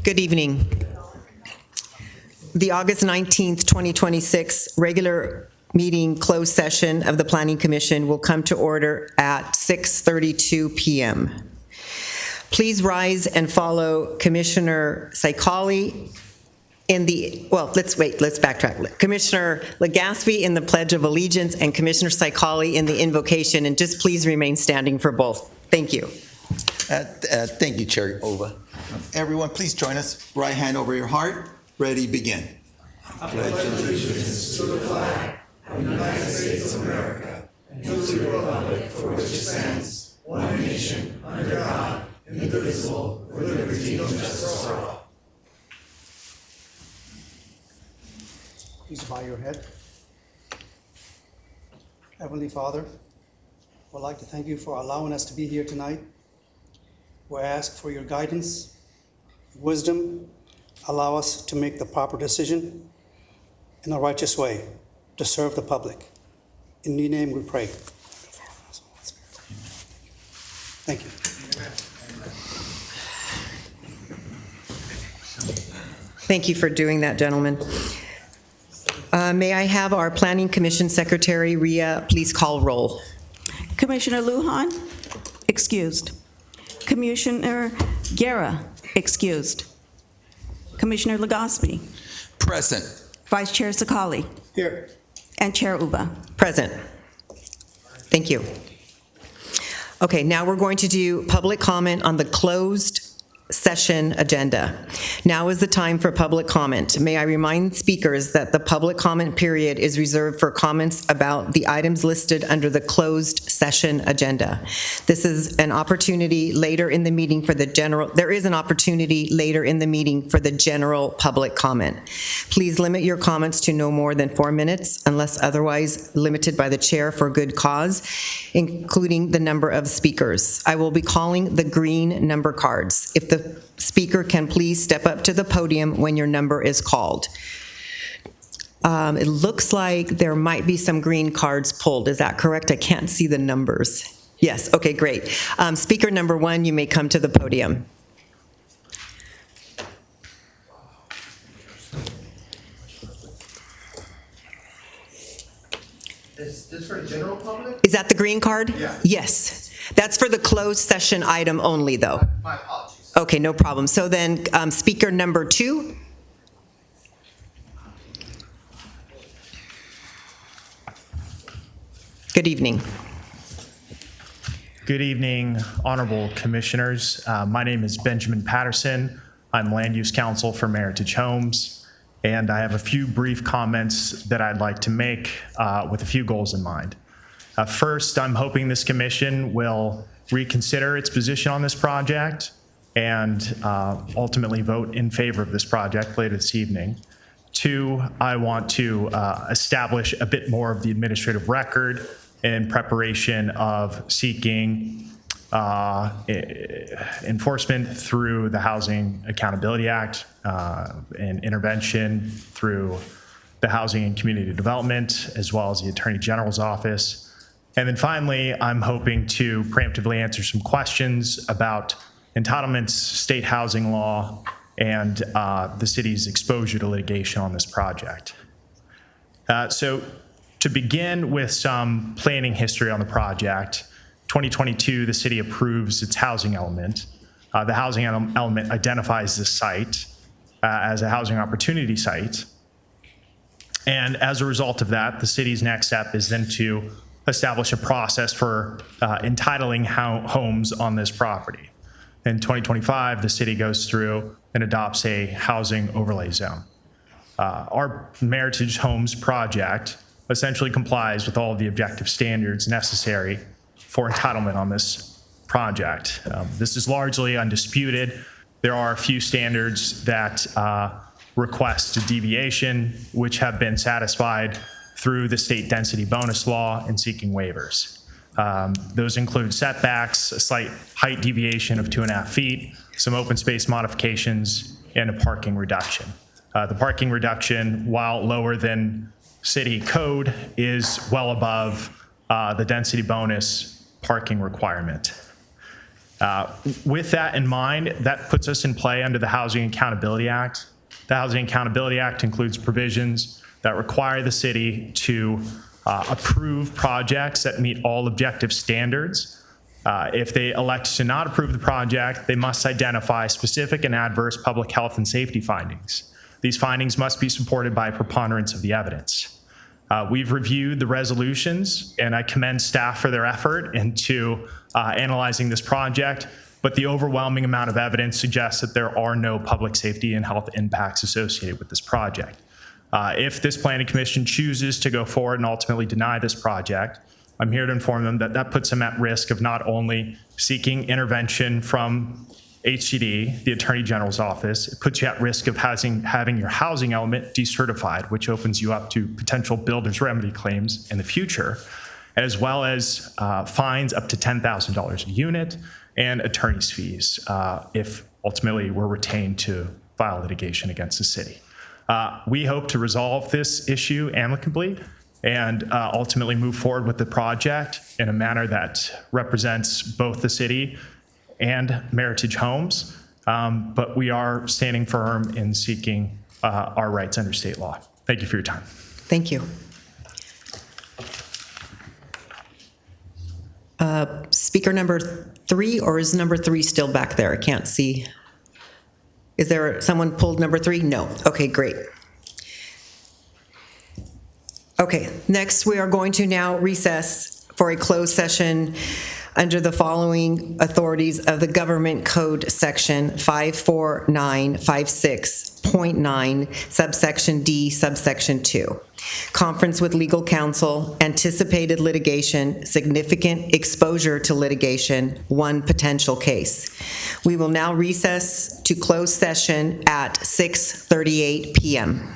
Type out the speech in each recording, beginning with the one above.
Good evening. The August 19th, 2026 regular meeting closed session of the Planning Commission will come to order at 6:32 p.m. Please rise and follow Commissioner Saikali in the, well, let's backtrack. Commissioner Legaspi in the Pledge of Allegiance and Commissioner Saikali in the invocation, and just please remain standing for both. Thank you. Thank you, Chair Ova. Everyone, please join us. Right hand over your heart. Ready, begin. I pledge allegiance to the flag of the United States of America and to the republic for which it stands, one nation, under God, indivisible, with liberty and justice for all. Please bow your head. Heavenly Father, I would like to thank you for allowing us to be here tonight. We ask for your guidance, wisdom, allow us to make the proper decision in a righteous way to serve the public. In your name we pray. Thank you. Thank you for doing that, gentlemen. May I have our Planning Commission Secretary, Rhea, please call roll. Commissioner Lujan, excused. Commissioner Guerra, excused. Commissioner Legaspi. Present. Vice Chair Sakali. Here. And Chair Uba. Present. Thank you. Okay, now we're going to do public comment on the closed session agenda. Now is the time for public comment. May I remind speakers that the public comment period is reserved for comments about the items listed under the closed session agenda. This is an opportunity later in the meeting for the general, there is an opportunity later in the meeting for the general public comment. Please limit your comments to no more than 4 minutes unless otherwise limited by the chair for good cause, including the number of speakers. I will be calling the green number cards. If the speaker can please step up to the podium when your number is called. It looks like there might be some green cards pulled. Is that correct? I can't see the numbers. Yes, okay, great. Speaker number 1, you may come to the podium. Is this for the general public? Is that the green card? Yeah. Yes. That's for the closed session item only, though. My apologies. Okay, no problem. So then, speaker number 2. Good evening. Good evening, honorable commissioners. My name is Benjamin Patterson. I'm land use counsel for Meritage Homes, and I have a few brief comments that I'd like to make with a few goals in mind. First, I'm hoping this commission will reconsider its position on this project and ultimately vote in favor of this project later this evening. 2, I want to establish a bit more of the administrative record in preparation of seeking enforcement through the Housing Accountability Act and intervention through the Housing and Community Development, as well as the Attorney General's office. And then finally, I'm hoping to preemptively answer some questions about entitlements, state housing law, and the city's exposure to litigation on this project. So to begin with some planning history on the project, 2022, the city approves its housing element. The housing element identifies this site as a housing opportunity site. And as a result of that, the city's next step is then to establish a process for entitling homes on this property. In 2025, the city goes through and adopts a housing overlay zone. Our Meritage Homes project essentially complies with all of the objective standards necessary for entitlement on this project. This is largely undisputed. There are a few standards that requests to deviation, which have been satisfied through the state density bonus law and seeking waivers. Those include setbacks, a slight height deviation of 2.5 feet, some open space modifications, and a parking reduction. The parking reduction, while lower than city code, is well above the density bonus parking requirement. With that in mind, that puts us in play under the Housing Accountability Act. The Housing Accountability Act includes provisions that require the city to approve projects that meet all objective standards. If they elect to not approve the project, they must identify specific and adverse public health and safety findings. These findings must be supported by a preponderance of the evidence. We've reviewed the resolutions, and I commend staff for their effort into analyzing this project, but the overwhelming amount of evidence suggests that there are no public safety and health impacts associated with this project. If this planning commission chooses to go forward and ultimately deny this project, I'm here to inform them that that puts them at risk of not only seeking intervention from HCD, the Attorney General's office, it puts you at risk of having your housing element decertified, which opens you up to potential builder's remedy claims in the future, as well as fines up to $10,000 a unit and attorney's fees if ultimately we're retained to file litigation against the city. We hope to resolve this issue amicably and ultimately move forward with the project in a manner that represents both the city and Meritage Homes, but we are standing firm in seeking our rights under state law. Thank you for your time. Thank you. Speaker number 3, or is number 3 still back there? I can't see. Is there someone pulled number 3? No. Okay, great. Okay, next we are going to now recess for a closed session under the following authorities of the Government Code Section 54956.9, subsection D, subsection 2. Conference with legal counsel, anticipated litigation, significant exposure to litigation, one potential case. We will now recess to closed session at 6:38 p.m.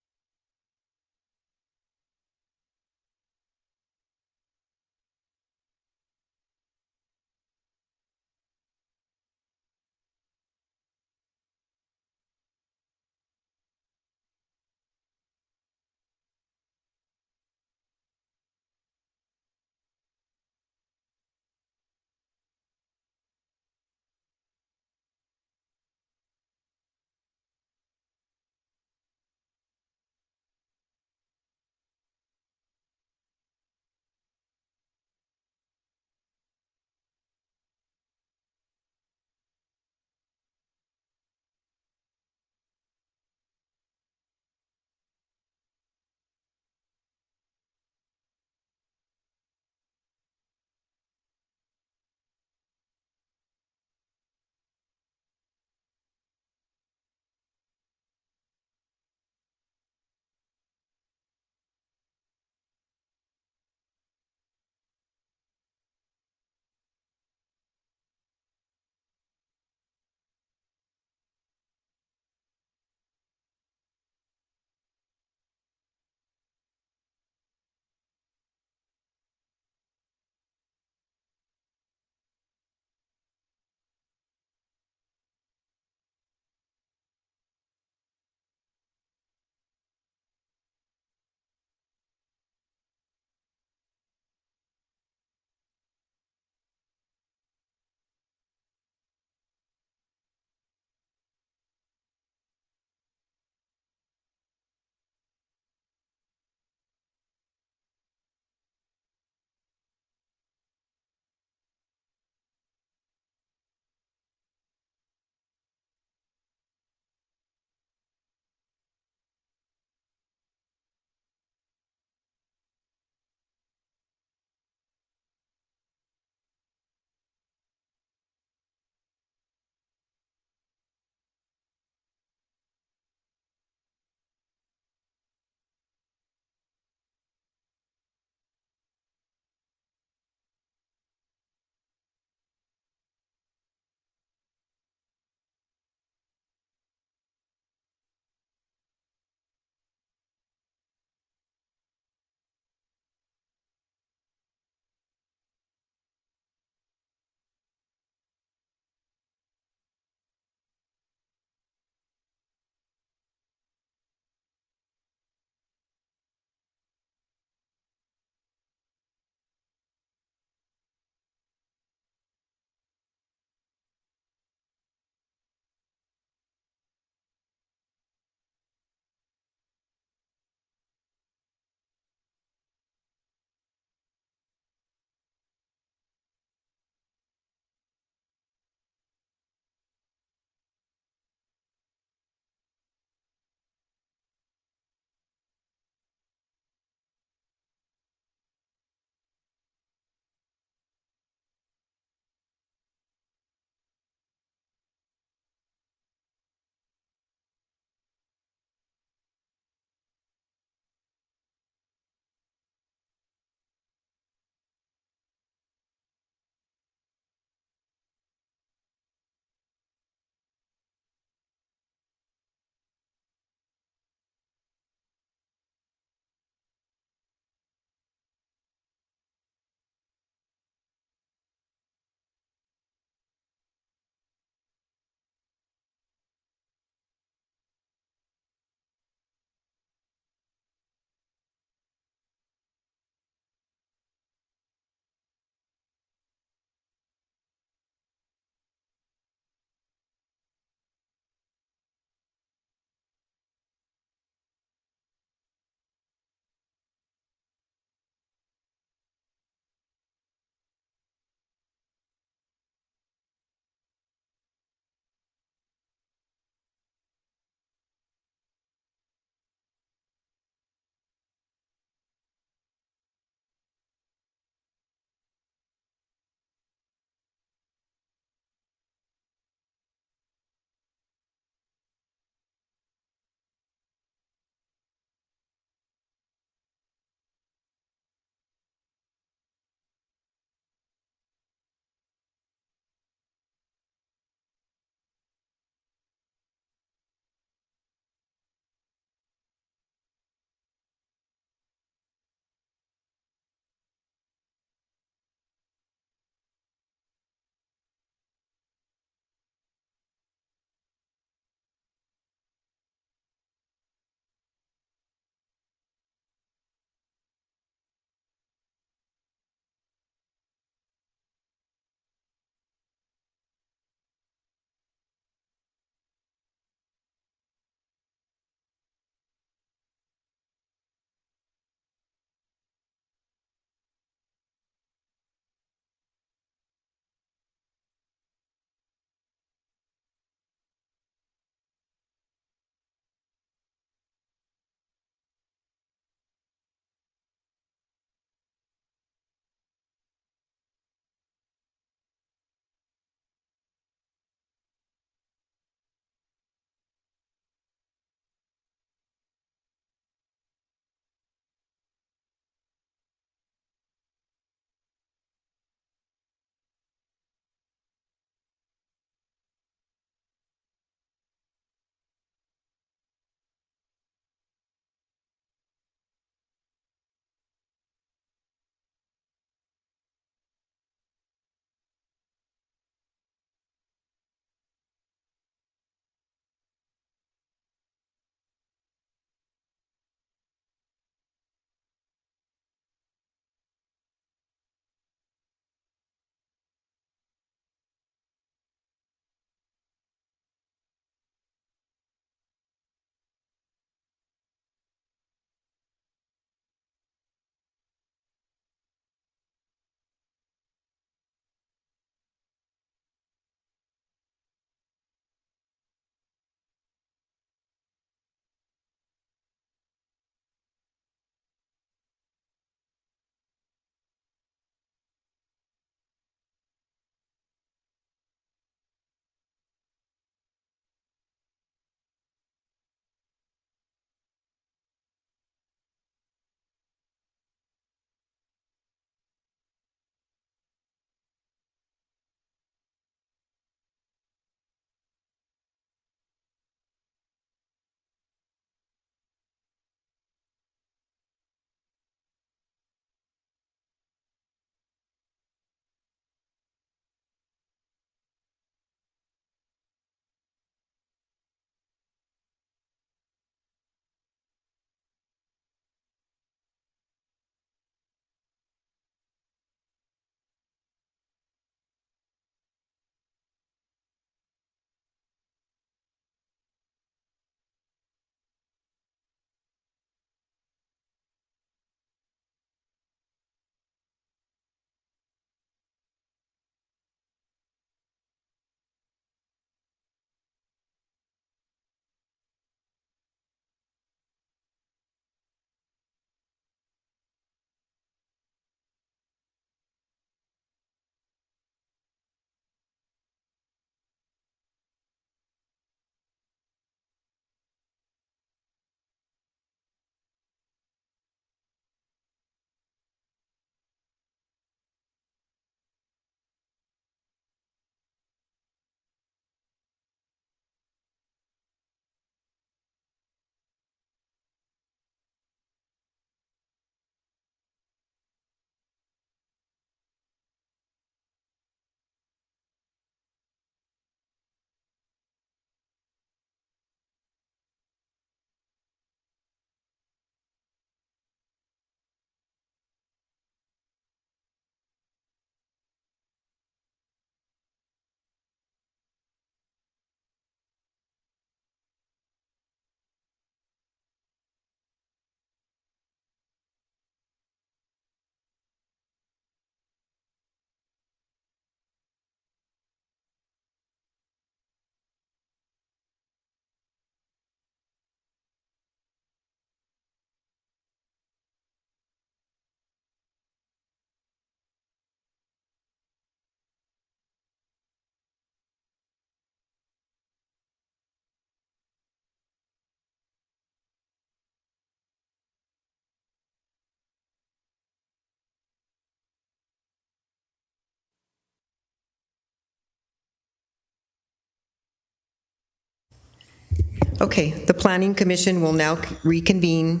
Okay, the Planning Commission will now reconvene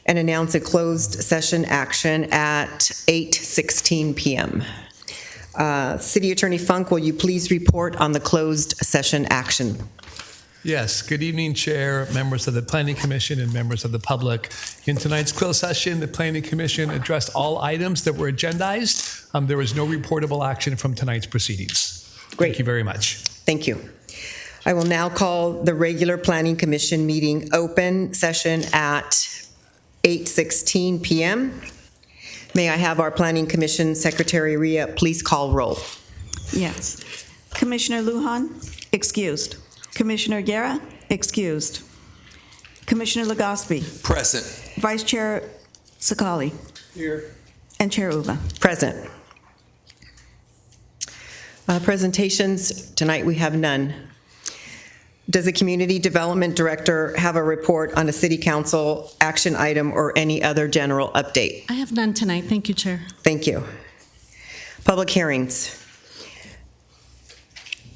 and announce a closed session action at 8:16 PM. City Attorney Funk, will you please report on the closed session action? Yes, good evening, Chair, members of the Planning Commission, and members of the public. In tonight's closed session, the Planning Commission addressed all items that were agendized. There was no reportable action from tonight's proceedings. Great. Thank you very much. Thank you. I will now call the regular Planning Commission meeting open session at 8:16 PM. May I have our Planning Commission Secretary Rhea please call roll? Yes. Commissioner Lujan, excused. Commissioner Guerra, excused. Commissioner Legaspi, Present. Vice Chair Sakali, Here. and Chair Uba. Present. Presentations, tonight we have none. Does the Community Development Director have a report on a City Council action item or any other general update? I have none tonight. Thank you, Chair. Thank you. Public hearings.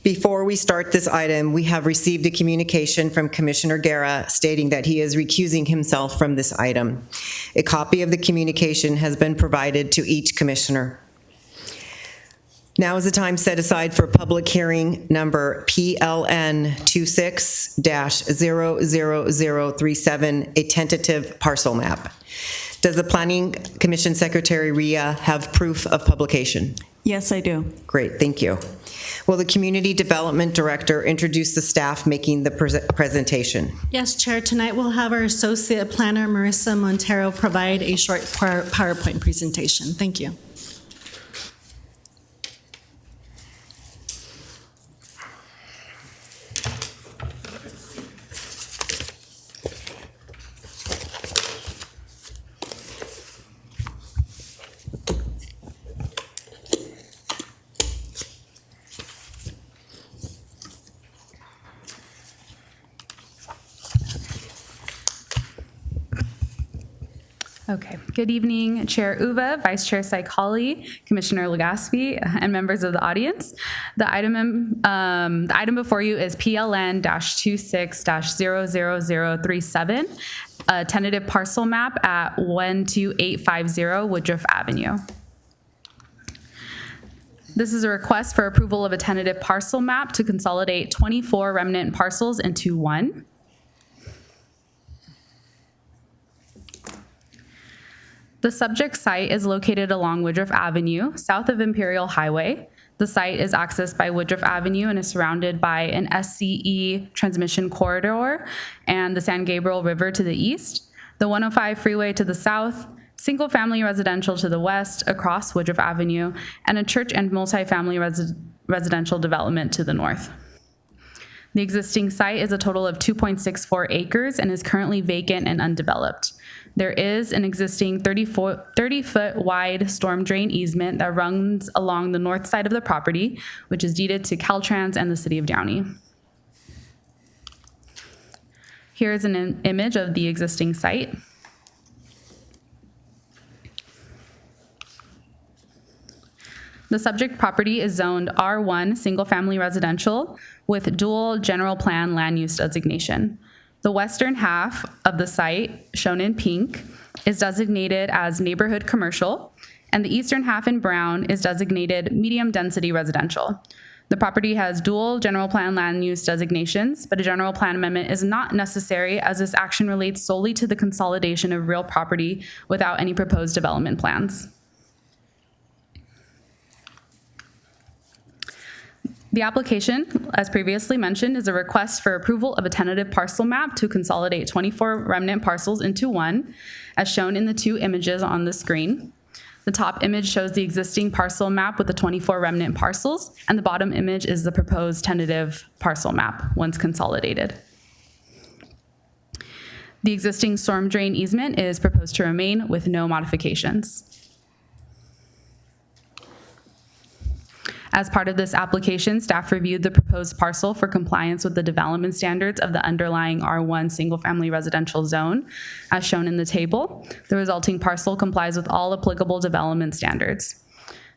Before we start this item, we have received a communication from Commissioner Guerra stating that he is recusing himself from this item. A copy of the communication has been provided to each commissioner. Now is the time set aside for public hearing number PLN 26-00037, a tentative parcel map. Does the Planning Commission Secretary Rhea have proof of publication? Yes, I do. Great, thank you. Will the Community Development Director introduce the staff making the presentation? Yes, Chair. Tonight we'll have our Associate Planner, Marissa Montero, provide a short PowerPoint presentation. Thank you. Okay. Good evening, Chair Uva, Vice Chair Saikali, Commissioner Legaspi, and members of the audience. The item before you is PLN-26-00037, a tentative parcel map at 12850 Woodruff Avenue. This is a request for approval of a tentative parcel map to consolidate 24 remnant parcels into one. The subject site is located along Woodruff Avenue, south of Imperial Highway. The site is accessed by Woodruff Avenue and is surrounded by an SCE transmission corridor and the San Gabriel River to the east, the 105 freeway to the south, single-family residential to the west across Woodruff Avenue, and a church and multifamily residential development to the north. The existing site is a total of 2.64 acres and is currently vacant and undeveloped. There is an existing 30-foot wide storm drain easement that runs along the north side of the property, which is deeded to Caltrans and the City of Downey. Here is an image of the existing site. The subject property is zoned R1 single-family residential with dual general plan land use designation. The western half of the site, shown in pink, is designated as neighborhood commercial, and the eastern half in brown is designated medium-density residential. The property has dual general plan land use designations, but a general plan amendment is not necessary as this action relates solely to the consolidation of real property without any proposed development plans. The application, as previously mentioned, is a request for approval of a tentative parcel map to consolidate 24 remnant parcels into one, as shown in the two images on the screen. The top image shows the existing parcel map with the 24 remnant parcels, and the bottom image is the proposed tentative parcel map once consolidated. The existing storm drain easement is proposed to remain with no modifications. As part of this application, staff reviewed the proposed parcel for compliance with the development standards of the underlying R1 single-family residential zone, as shown in the table. The resulting parcel complies with all applicable development standards.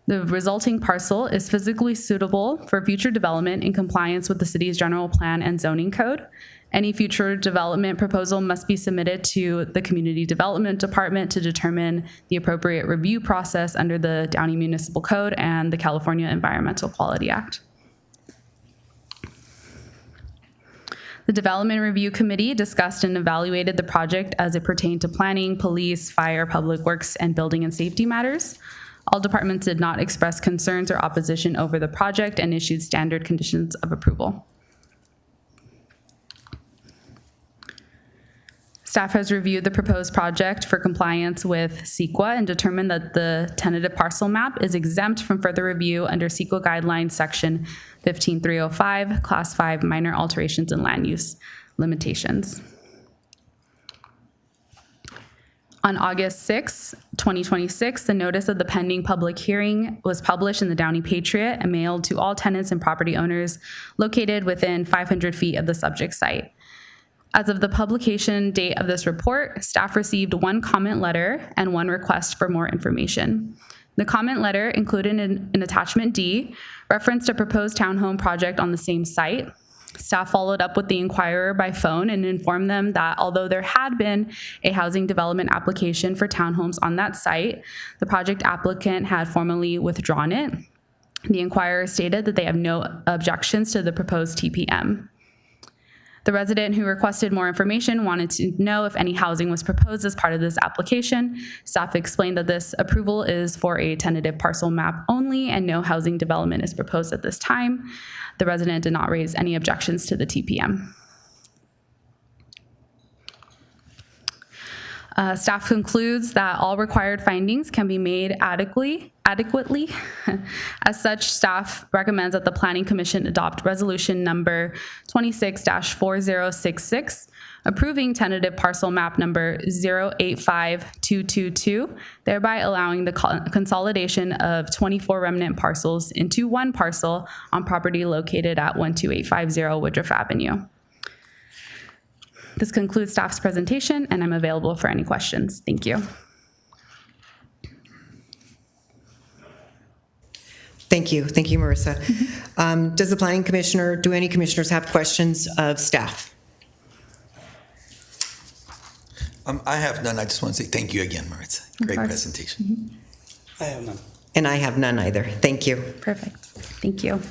The resulting parcel is physically suitable for future development in compliance with the city's general plan and zoning code. Any future development proposal must be submitted to the Community Development Department to determine the appropriate review process under the Downey Municipal Code and the California Environmental Quality Act. The Development Review Committee discussed and evaluated the project as it pertained to planning, police, fire, public works, and building and safety matters. All departments did not express concerns or opposition over the project and issued standard conditions of approval. Staff has reviewed the proposed project for compliance with CEQA and determined that the tentative parcel map is exempt from further review under CEQA guidelines section 15305, class 5, minor alterations and land use limitations. On August 6, 2026, the notice of the pending public hearing was published in the Downey Patriot and mailed to all tenants and property owners located within 500 feet of the subject site. As of the publication date of this report, staff received one comment letter and one request for more information. The comment letter, included in attachment D, referenced a proposed townhome project on the same site. Staff followed up with the inquirer by phone and informed them that although there had been a housing development application for townhomes on that site, the project applicant had formally withdrawn it. The inquirer stated that they have no objections to the proposed TPM. The resident who requested more information wanted to know if any housing was proposed as part of this application. Staff explained that this approval is for a tentative parcel map only and no housing development is proposed at this time. The resident did not raise any objections to the TPM. Staff concludes that all required findings can be made adequately. As such, staff recommends that the Planning Commission adopt resolution number 26-4066, approving tentative parcel map number 085222, thereby allowing the consolidation of 24 remnant parcels into one parcel on property located at 12850 Woodruff Avenue. This concludes staff's presentation, and I'm available for any questions. Thank you. Thank you. Thank you, Marissa. Does the Planning Commissioner, do any commissioners have questions of staff? I have none. I just want to say thank you again, Maritza. Great presentation. I have none. And I have none either. Thank you. Perfect. Thank you.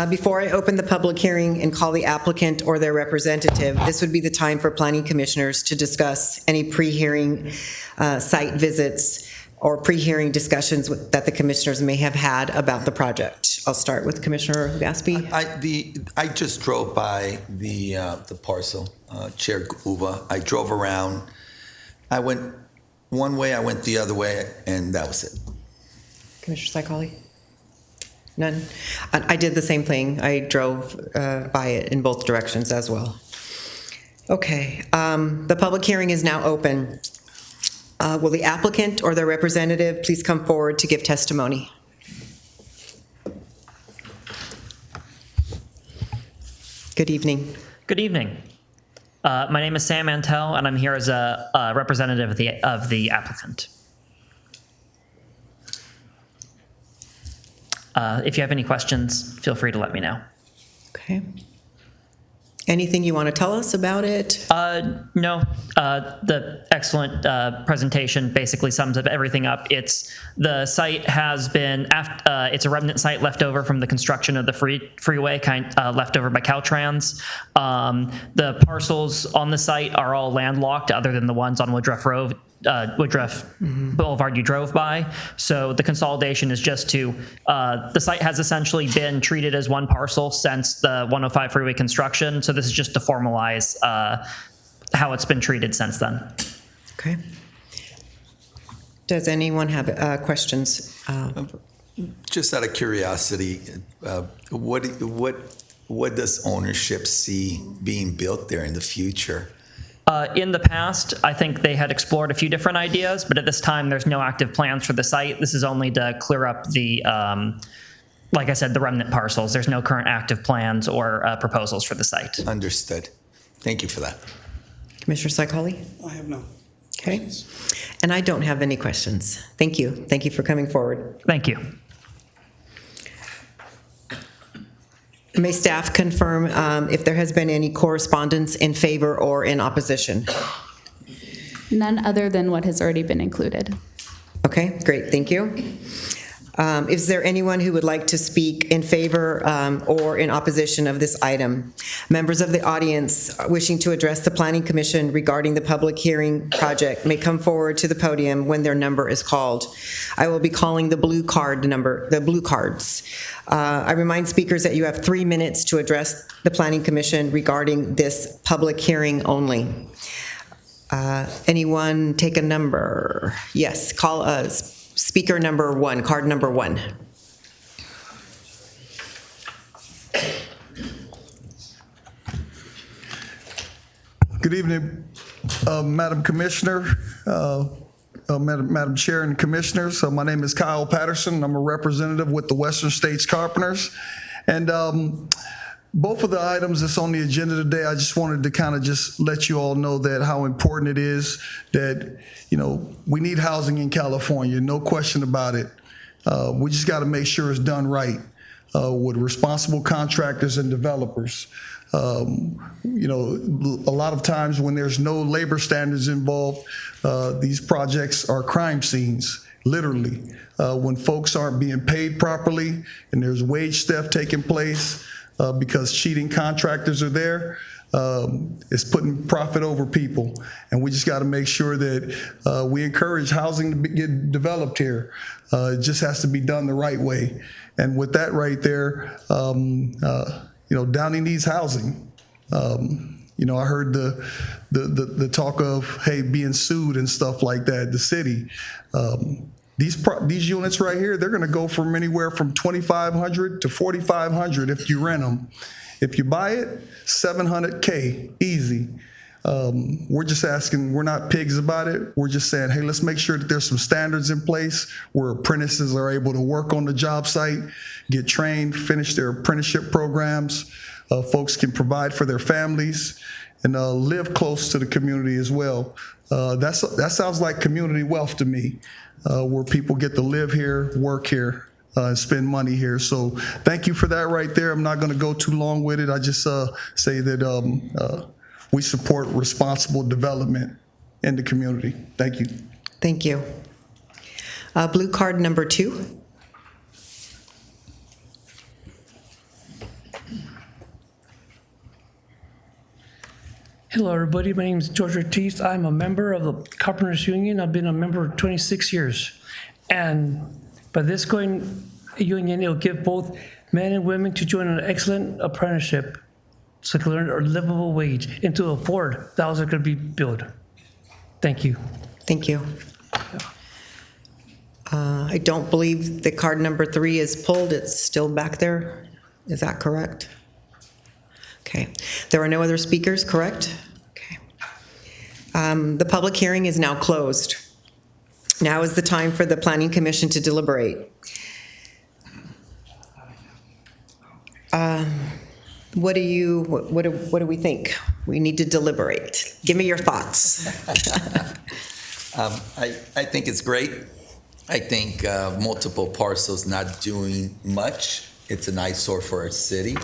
Before I open the public hearing and call the applicant or their representative, this would be the time for planning commissioners to discuss any pre-hearing site visits or pre-hearing discussions that the commissioners may have had about the project. I'll start with Commissioner Gaspi. I just drove by the parcel, Chair Uva. I drove around. I went one way, I went the other way, and that was it. Commissioner Saikali? None? I did the same thing. I drove by it in both directions as well. Okay, the public hearing is now open. Will the applicant or their representative please come forward to give testimony? Good evening. Good evening. My name is Sam Mantell, and I'm here as a representative of the applicant. If you have any questions, feel free to let me know. Okay. Anything you want to tell us about it? No. The excellent presentation basically sums up everything up. The site has been, it's a remnant site left over from the construction of the freeway, left over by Caltrans. The parcels on the site are all landlocked other than the ones on Woodruff Road. Woodruff Boulevard you drove by. So the consolidation is just to, the site has essentially been treated as one parcel since the 105 freeway construction. So this is just to formalize how it's been treated since then. Okay. Does anyone have questions? Just out of curiosity, what does ownership see being built there in the future? In the past, I think they had explored a few different ideas, but at this time, there's no active plans for the site. This is only to clear up the, like I said, the remnant parcels. There's no current active plans or proposals for the site. Understood. Thank you for that. Commissioner Saikali? I have none. Okay. And I don't have any questions. Thank you. Thank you for coming forward. Thank you. May staff confirm if there has been any correspondence in favor or in opposition? None other than what has already been included. Okay, great, thank you. Is there anyone who would like to speak in favor or in opposition of this item? Members of the audience wishing to address the Planning Commission regarding the public hearing project may come forward to the podium when their number is called. I will be calling the blue cards. I remind speakers that you have 3 minutes to address the Planning Commission regarding this public hearing only. Anyone take a number? Yes, call us. Speaker number 1, card number 1. Good evening, Madam Commissioner, Madam Chair and Commissioners. My name is Kyle Patterson. I'm a representative with the Western States Carpenters. And both of the items that's on the agenda today, I just wanted to kind of just let you all know that how important it is that, you know, we need housing in California, no question about it. We just got to make sure it's done right with responsible contractors and developers. You know, a lot of times when there's no labor standards involved, these projects are crime scenes, literally. When folks aren't being paid properly and there's wage theft taking place, because cheating contractors are there, it's putting profit over people. And we just got to make sure that we encourage housing to get developed here. It just has to be done the right way. And with that right there, you know, Downey needs housing. You know, I heard the talk of, hey, being sued and stuff like that, the city. These units right here, they're going to go from anywhere from $2,500 to $4,500 if you rent them. If you buy it, $700K, easy. We're just asking, we're not pigs about it. We're just saying, hey, let's make sure that there's some standards in place where apprentices are able to work on the job site, get trained, finish their apprenticeship programs. Folks can provide for their families and live close to the community as well. That sounds like community wealth to me. Where people get to live here, work here, and spend money here. So thank you for that right there. I'm not going to go too long with it. I just say that we support responsible development in the community. Thank you. Thank you. Blue card number 2. Hello, everybody. My name is George Ortiz. I'm a member of the Carpenters Union. I've been a member 26 years. And by this union, it'll give both men and women to join an excellent apprenticeship so they can learn a livable wage and to afford the house that could be built. Thank you. Thank you. I don't believe the card number 3 is pulled. It's still back there. Is that correct? Okay. There are no other speakers, correct? Okay. The public hearing is now closed. Now is the time for the Planning Commission to deliberate. What do we think? We need to deliberate. Give me your thoughts. I think it's great. I think multiple parcels not doing much. It's an eyesore for our city.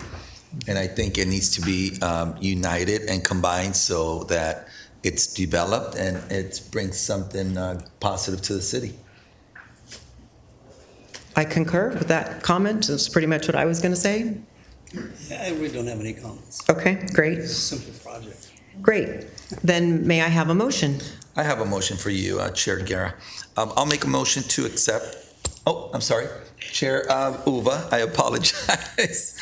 And I think it needs to be united and combined so that it's developed and it brings something positive to the city. I concur with that comment. That's pretty much what I was going to say. I really don't have any comments. Okay, great. It's a simple project. Great. Then may I have a motion? I have a motion for you, Chair Guerra. I'll make a motion to accept. Oh, I'm sorry. Chair Uva, I apologize.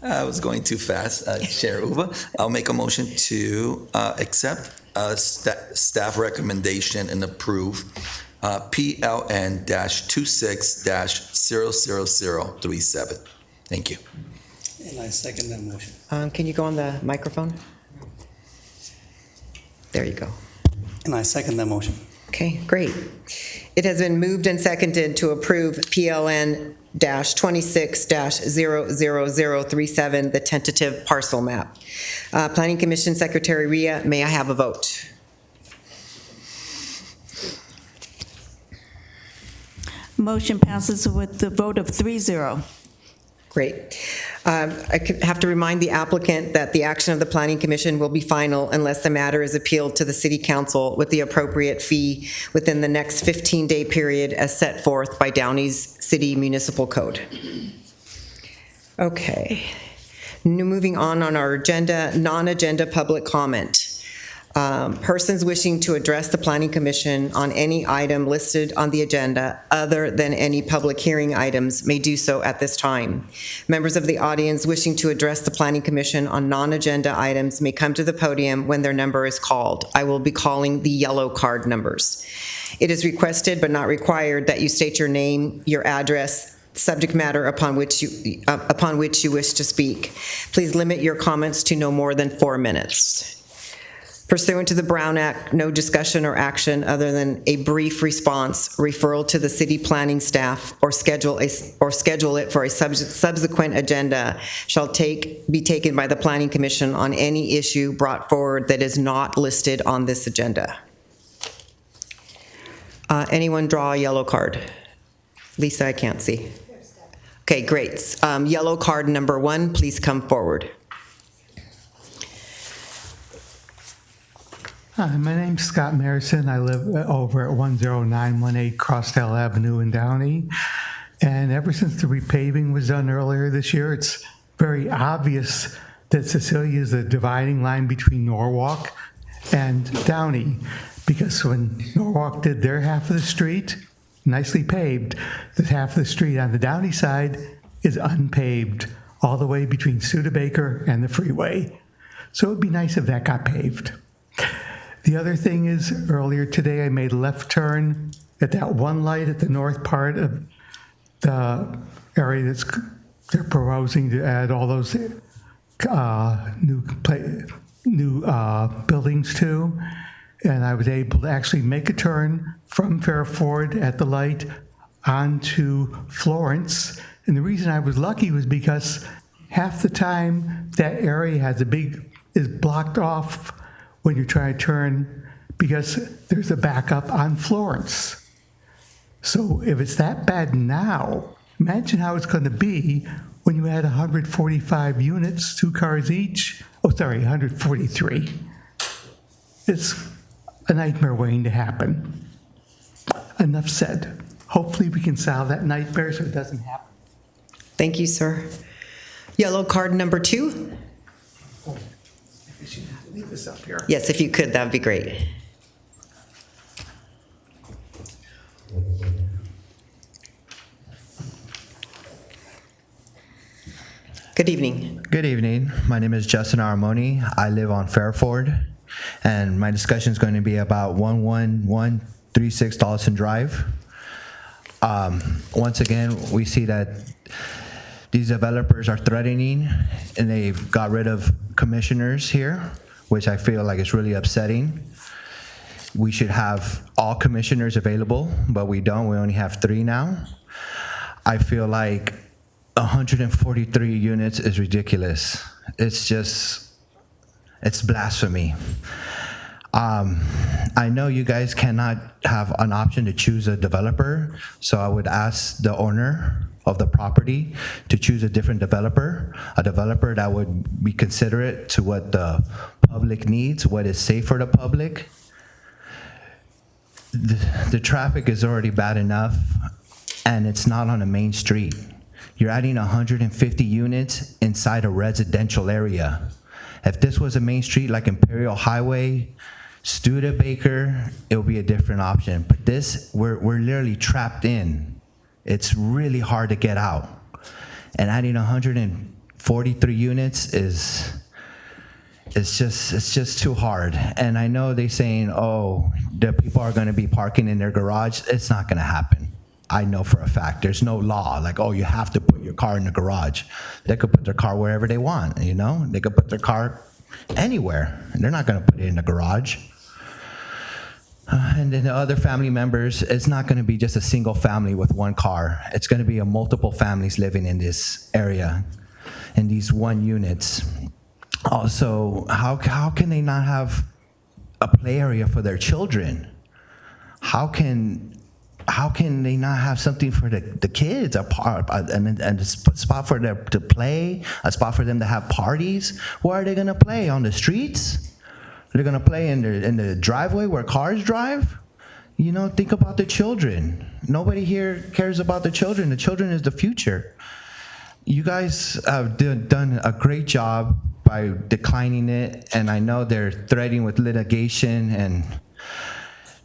I was going too fast. Chair Uva, I'll make a motion to accept staff recommendation and approve PLN-26-00037. Thank you. And I second that motion. Can you go on the microphone? There you go. And I second that motion. Okay, great. It has been moved and seconded to approve PLN-26-00037, the tentative parcel map. Planning Commission Secretary Rhea, may I have a vote? Motion passes with the vote of 3-0. Great. I have to remind the applicant that the action of the Planning Commission will be final unless the matter is appealed to the City Council with the appropriate fee within the next 15-day period as set forth by Downey's City Municipal Code. Okay. Now moving on our agenda, non-agenda public comment. Persons wishing to address the Planning Commission on any item listed on the agenda other than any public hearing items may do so at this time. Members of the audience wishing to address the Planning Commission on non-agenda items may come to the podium when their number is called. I will be calling the yellow card numbers. It is requested but not required that you state your name, your address, subject matter upon which you wish to speak. Please limit your comments to no more than 4 minutes. Pursuant to the Brown Act, no discussion or action other than a brief response, referral to the city planning staff, or schedule it for a subsequent agenda shall be taken by the Planning Commission on any issue brought forward that is not listed on this agenda. Anyone draw a yellow card? Lisa, I can't see. Okay, great. Yellow card number 1, please come forward. Hi, my name's Scott Marison. I live over at 10918 Crossdale Avenue in Downey. And ever since the repaving was done earlier this year, it's very obvious that Cecilia is the dividing line between Norwalk and Downey. Because when Norwalk did their half of the street, nicely paved, the half of the street on the Downey side is unpaved, all the way between Studebaker and the freeway. So it would be nice if that got paved. The other thing is, earlier today I made a left turn at that one light at the north part of the area they're proposing to add all those new buildings to. And I was able to actually make a turn from Fairford at the light onto Florence. And the reason I was lucky was because half the time that area is blocked off when you're trying to turn because there's a backup on Florence. So if it's that bad now, imagine how it's going to be when you add 145 units, 2 cars each. 143. It's a nightmare waiting to happen. Enough said. Hopefully we can solve that nightmare so it doesn't happen. Thank you, sir. Yellow card number 2. Leave this up here. Yes, if you could, that would be great. Good evening. Good evening. My name is Justin Armoni. I live on Fairford, and my discussion is going to be about 11136 Dawson Drive. Once again, we see that these developers are threatening, and they've got rid of commissioners here, which I feel like is really upsetting. We should have all commissioners available, but we don't. We only have 3 now. I feel like 143 units is ridiculous. It's blasphemy. I know you guys cannot have an option to choose a developer, so I would ask the owner of the property to choose a different developer, a developer that would be considerate to what the public needs, what is safe for the public. The traffic is already bad enough, and it's not on a main street. You're adding 150 units inside a residential area. If this was a main street like Imperial Highway, Studebaker, it would be a different option. But this, we're literally trapped in. It's really hard to get out. And adding 143 units it's just too hard. And I know they're saying, oh, the people are gonna be parking in their garage. It's not gonna happen. I know for a fact. There's no law like, oh, you have to put your car in the garage. They could put their car wherever they want, you know? They could put their car anywhere. And they're not gonna put it in the garage. And then the other family members, it's not gonna be just a single family with 1 car. It's gonna be a multiple families living in this area, in these 1 units. Also, how can they not have a play area for their children? How can how can they not have something for the kids, and a spot for them to play, a spot for them to have parties? Where are they going to play? On the streets? They're going to play in the driveway where cars drive? You know, think about the children. Nobody here cares about the children. The children is the future. You guys have done a great job by declining it, and I know they're threatening with litigation, and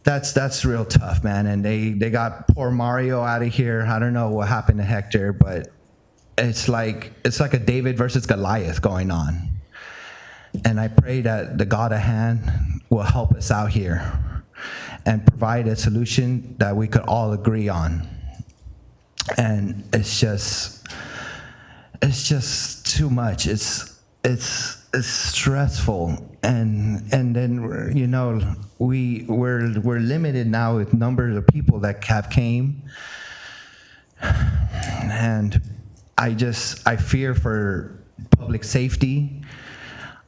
that's real tough, man. And they got poor Mario out of here. I don't know what happened to Hector, but it's like a David versus Goliath going on. And I pray that the God of hand will help us out here and provide a solution that we could all agree on. And it's just too much. It's stressful, and then, you know, we're limited now with numbers of people that have came, and I fear for public safety.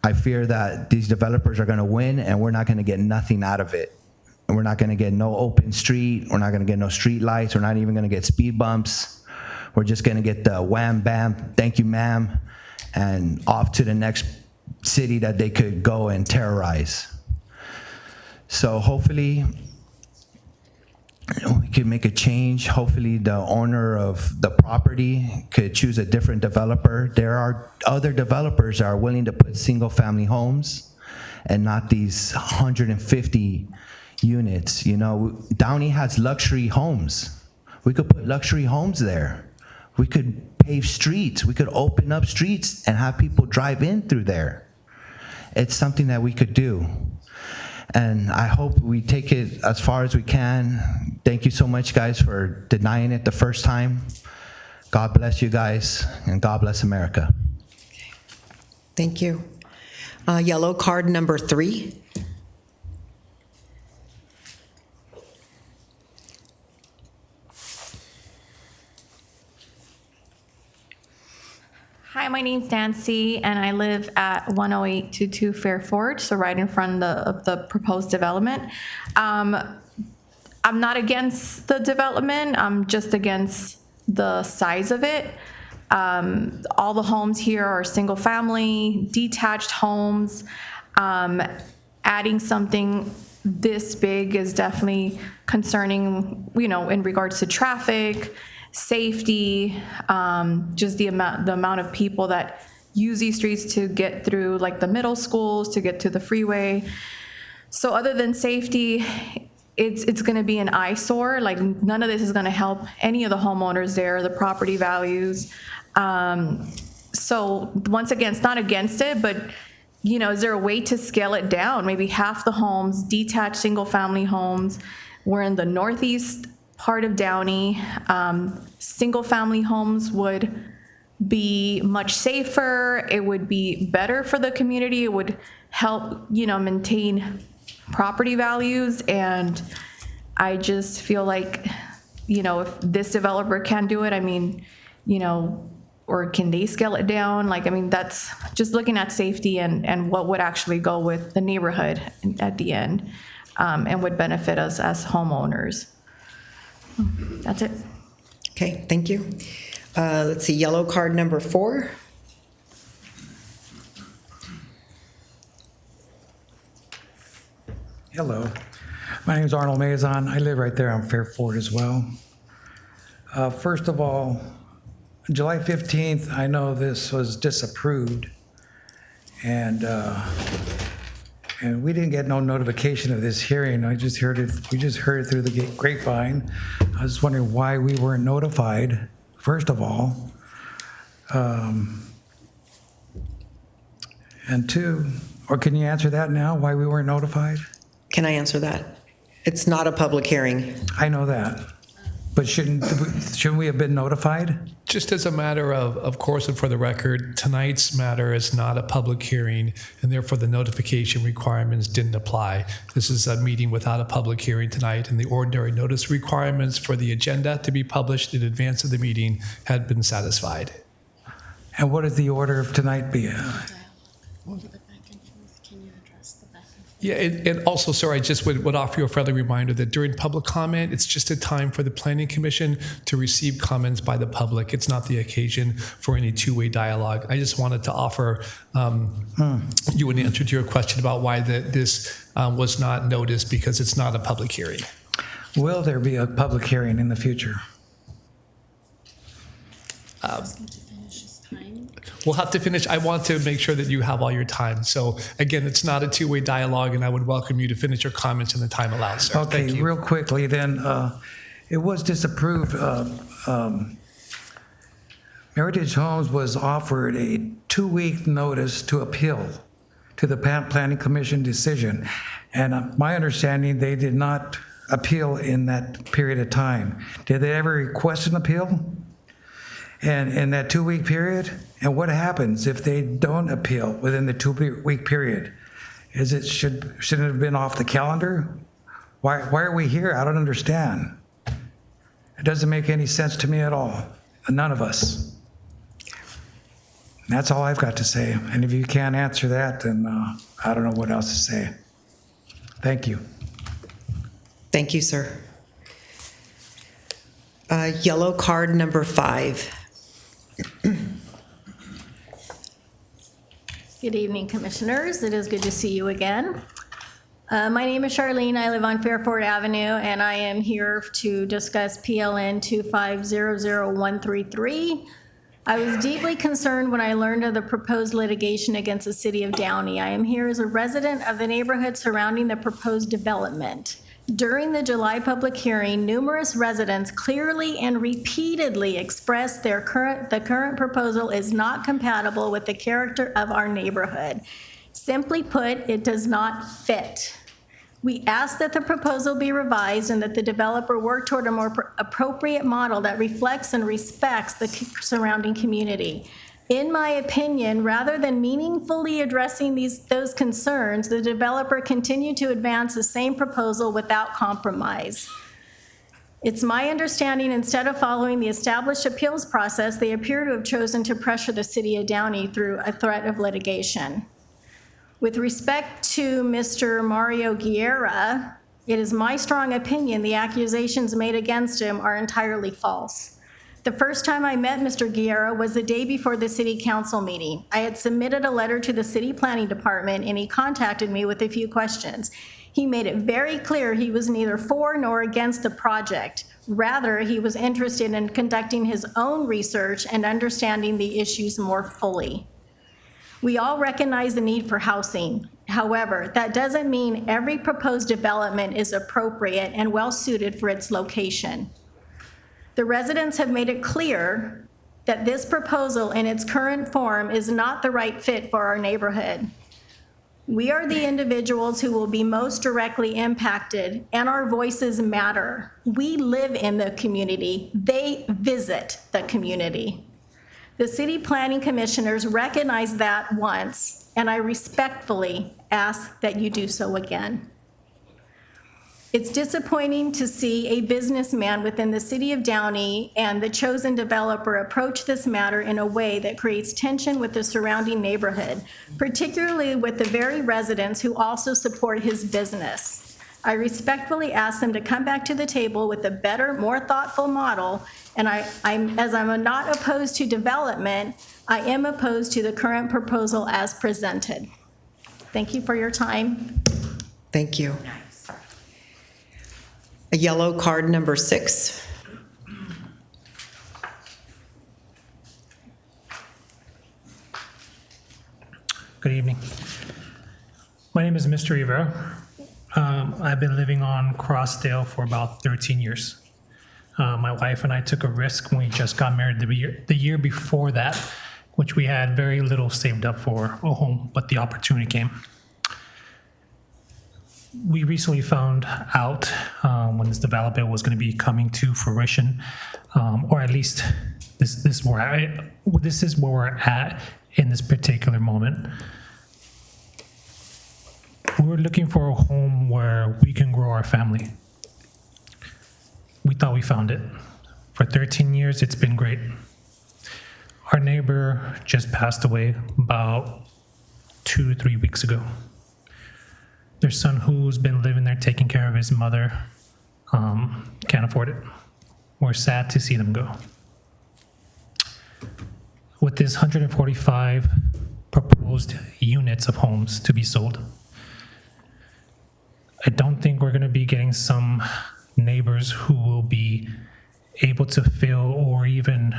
I fear that these developers are going to win, and we're not going to get nothing out of it. And we're not going to get no open street. We're not going to get no street lights. We're not even going to get speed bumps. We're just going to get the wham, bam, thank you, ma'am, and off to the next city that they could go and terrorize. So hopefully we could make a change. Hopefully the owner of the property could choose a different developer. There are other developers that are willing to put single-family homes and not these 150 units. You know, Downey has luxury homes. We could put luxury homes there. We could pave streets. We could open up streets and have people drive in through there. It's something that we could do. And I hope we take it as far as we can. Thank you so much, guys, for denying it the first time. God bless you guys, and God bless America. Thank you. Yellow card number 3. Hi, my name's Nancy, and I live at 10822 Fairford, so right in front of the proposed development. I'm not against the development, I'm just against the size of it. All the homes here are single family, detached homes. Adding something this big is definitely concerning, you know, in regards to traffic, safety, just the amount of people that use these streets to get through, like the middle schools, to get to the freeway. So other than safety, it's going to be an eyesore. Like, none of this is going to help any of the homeowners there, the property values. So once again, it's not against it, but, you know, is there a way to scale it down? Maybe half the homes, detached single family homes. We're in the northeast part of Downey. Single family homes would be much safer. It would be better for the community. It would help, you know, maintain property values. And I just feel like, you know, if this developer can do it, I mean, you know, or can they scale it down? Like, I mean, that's just looking at safety and what would actually go with the neighborhood at the end, and would benefit us as homeowners. That's it. Okay, thank you. Let's see, yellow card number 4. Hello, my name is Arnold Mazon. I live right there on Fairford as well. First of all, July 15th, I know this was disapproved, and we didn't get no notification of this hearing. We just heard it through the grapevine. I was wondering why we weren't notified, first of all. And 2, or can you answer that now, why we weren't notified? Can I answer that? It's not a public hearing. I know that, but shouldn't we have been notified? Just as a matter of course, and for the record, tonight's matter is not a public hearing, and therefore the notification requirements didn't apply. This is a meeting without a public hearing tonight, and the ordinary notice requirements for the agenda to be published in advance of the meeting had been satisfied. And what is the order of tonight be? Yeah, and also, sir, I just would offer you a friendly reminder that during public comment, it's just a time for the Planning Commission to receive comments by the public. It's not the occasion for any two-way dialogue. I just wanted to offer you an answer to your question about why this was not noticed, because it's not a public hearing. Will there be a public hearing in the future? We'll have to finish. I want to make sure that you have all your time. So again, it's not a two-way dialogue, and I would welcome you to finish your comments in the time allowed, sir. Okay, Thank you. real quickly then, it was disapproved. Meritage Homes was offered a 2-week notice to appeal to the Planning Commission decision. And my understanding, they did not appeal in that period of time. Did they ever request an appeal? And in that 2-week period? And what happens if they don't appeal within the 2-week period? Shouldn't it have been off the calendar? Why are we here? I don't understand. It doesn't make any sense to me at all. None of us. That's all I've got to say. And if you can't answer that, then I don't know what else to say. Thank you. Thank you, sir. Yellow card number 5. Good evening, Commissioners. It is good to see you again. My name is Charlene. I live on Fairford Avenue, and I am here to discuss PLN 2500133. I was deeply concerned when I learned of the proposed litigation against the City of Downey. I am here as a resident of the neighborhood surrounding the proposed development. During the July public hearing, numerous residents clearly and repeatedly expressed the current proposal is not compatible with the character of our neighborhood. Simply put, it does not fit. We ask that the proposal be revised and that the developer work toward a more appropriate model that reflects and respects the surrounding community. In my opinion, rather than meaningfully addressing those concerns, the developer continued to advance the same proposal without compromise. It's my understanding, instead of following the established appeals process, they appear to have chosen to pressure the City of Downey through a threat of litigation. With respect to Mr. Mario Guerra, it is my strong opinion the accusations made against him are entirely false. The first time I met Mr. Guerra was the day before the City Council meeting. I had submitted a letter to the City Planning Department, and he contacted me with a few questions. He made it very clear he was neither for nor against the project. Rather, he was interested in conducting his own research and understanding the issues more fully. We all recognize the need for housing. However, that doesn't mean every proposed development is appropriate and well-suited for its location. The residents have made it clear that this proposal in its current form is not the right fit for our neighborhood. We are the individuals who will be most directly impacted, and our voices matter. We live in the community. They visit the community. The City Planning Commissioners recognized that once, and I respectfully ask that you do so again. It's disappointing to see a businessman within the City of Downey and the chosen developer approach this matter in a way that creates tension with the surrounding neighborhood, particularly with the very residents who also support his business. I respectfully ask them to come back to the table with a better, more thoughtful model, and I'm not opposed to development, I am opposed to the current proposal as presented. Thank you for your time. Thank you. A yellow card number 6. Good evening. My name is Mr. Rivera. I've been living on Crossdale for about 13 years. My wife and I took a risk when we just got married the year before that, which we had very little saved up for a home, but the opportunity came. We recently found out when this development was going to be coming to fruition, or at least this is where we're at in this particular moment. We're looking for a home where we can grow our family. We thought we found it. For 13 years, it's been great. Our neighbor just passed away about 2-3 weeks ago. Their son, who's been living there taking care of his mother, can't afford it. We're sad to see them go. With this 145 proposed units of homes to be sold, I don't think we're going to be getting some neighbors who will be able to fill or even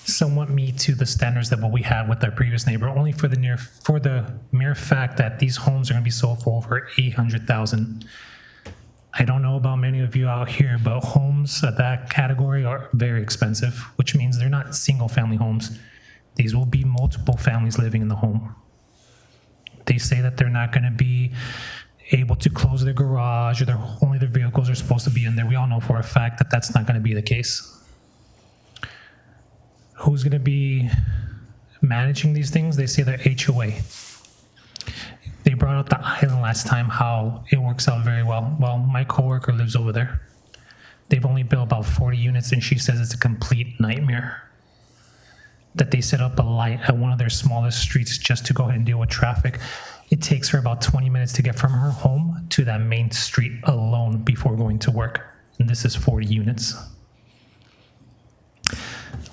somewhat meet to the standards that what we had with our previous neighbor, only for the mere fact that these homes are going to be sold for over $800,000. I don't know about many of you out here, but homes of that category are very expensive, which means they're not single-family homes. These will be multiple families living in the home. They say that they're not going to be able to close their garage, or only their vehicles are supposed to be in there. We all know for a fact that that's not going to be the case. Who's going to be managing these things? They say they're HOA. They brought up the island last time, how it works out very well. Well, my coworker lives over there. They've only built about 40 units, and she says it's a complete nightmare. That they set up a light at one of their smallest streets just to go ahead and deal with traffic. It takes her about 20 minutes to get from her home to that main street alone before going to work. And this is 40 units.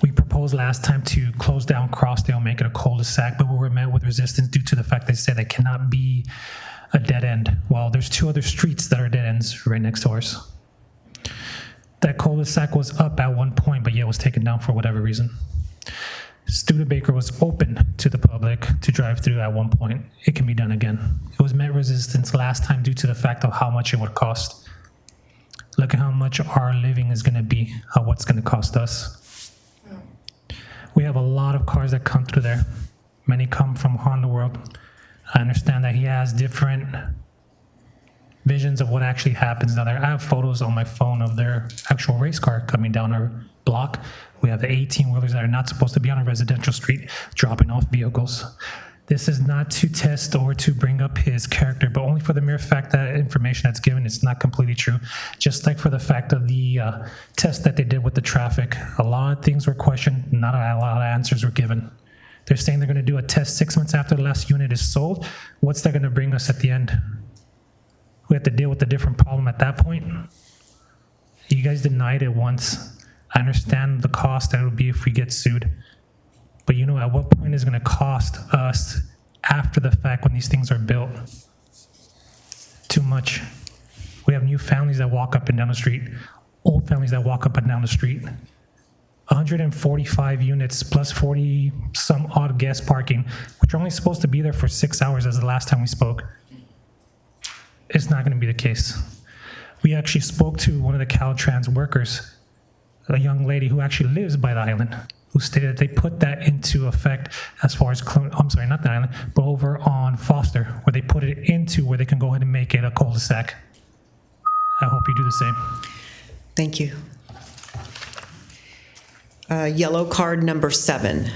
We proposed last time to close down Crossdale, make it a cul-de-sac, but we were met with resistance due to the fact they said it cannot be a dead end. Well, there's 2 other streets that are dead ends right next to ours. That cul-de-sac was up at one point, but yet was taken down for whatever reason. Studebaker was open to the public to drive through at one point. It can be done again. It was met resistance last time due to the fact of how much it would cost. Look at how much our living is going to be, what's going to cost us. We have a lot of cars that come through there. Many come from Honda World. I understand that he has different visions of what actually happens down there. I have photos on my phone of their actual race car coming down our block. We have the 18-wheelers that are not supposed to be on a residential street dropping off vehicles. This is not to test or to bring up his character, but only for the mere fact that information that's given is not completely true. Just like for the fact of the test that they did with the traffic. A lot of things were questioned, not a lot of answers were given. They're saying they're going to do a test 6 months after the last unit is sold. What's that going to bring us at the end? We have to deal with a different problem at that point. You guys denied it once. I understand the cost that it would be if we get sued. But you know, at what point is it going to cost us after the fact when these things are built? Too much. We have new families that walk up and down the street, old families that walk up and down the street. 145 units plus 40 some odd guest parking, which are only supposed to be there for 6 hours as the last time we spoke. It's not going to be the case. We actually spoke to one of the Caltrans workers, a young lady who actually lives by the island, who stated that they put that into effect as far as, I'm sorry, not the island, but over on Foster, where they put it into where they can go ahead and make it a cul-de-sac. I hope you do the same. Thank you. Yellow card number 7.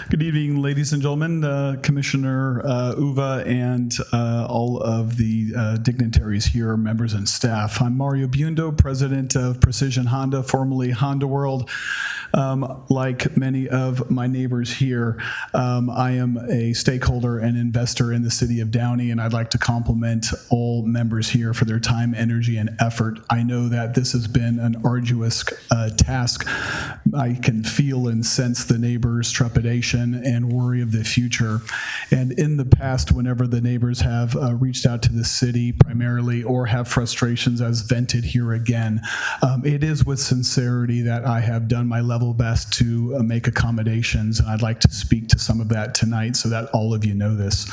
Good evening, ladies and gentlemen, Commissioner Uva, and all of the dignitaries here, members and staff. I'm Mario Buendo, president of Precision Honda, formerly Honda World. Like many of my neighbors here, I am a stakeholder and investor in the city of Downey, and I'd like to compliment all members here for their time, energy, and effort. I know that this has been an arduous task. I can feel and sense the neighbors' trepidation and worry of the future. And in the past, whenever the neighbors have reached out to the city primarily or have frustrations as vented here again, it is with sincerity that I have done my level best to make accommodations. And I'd like to speak to some of that tonight so that all of you know this.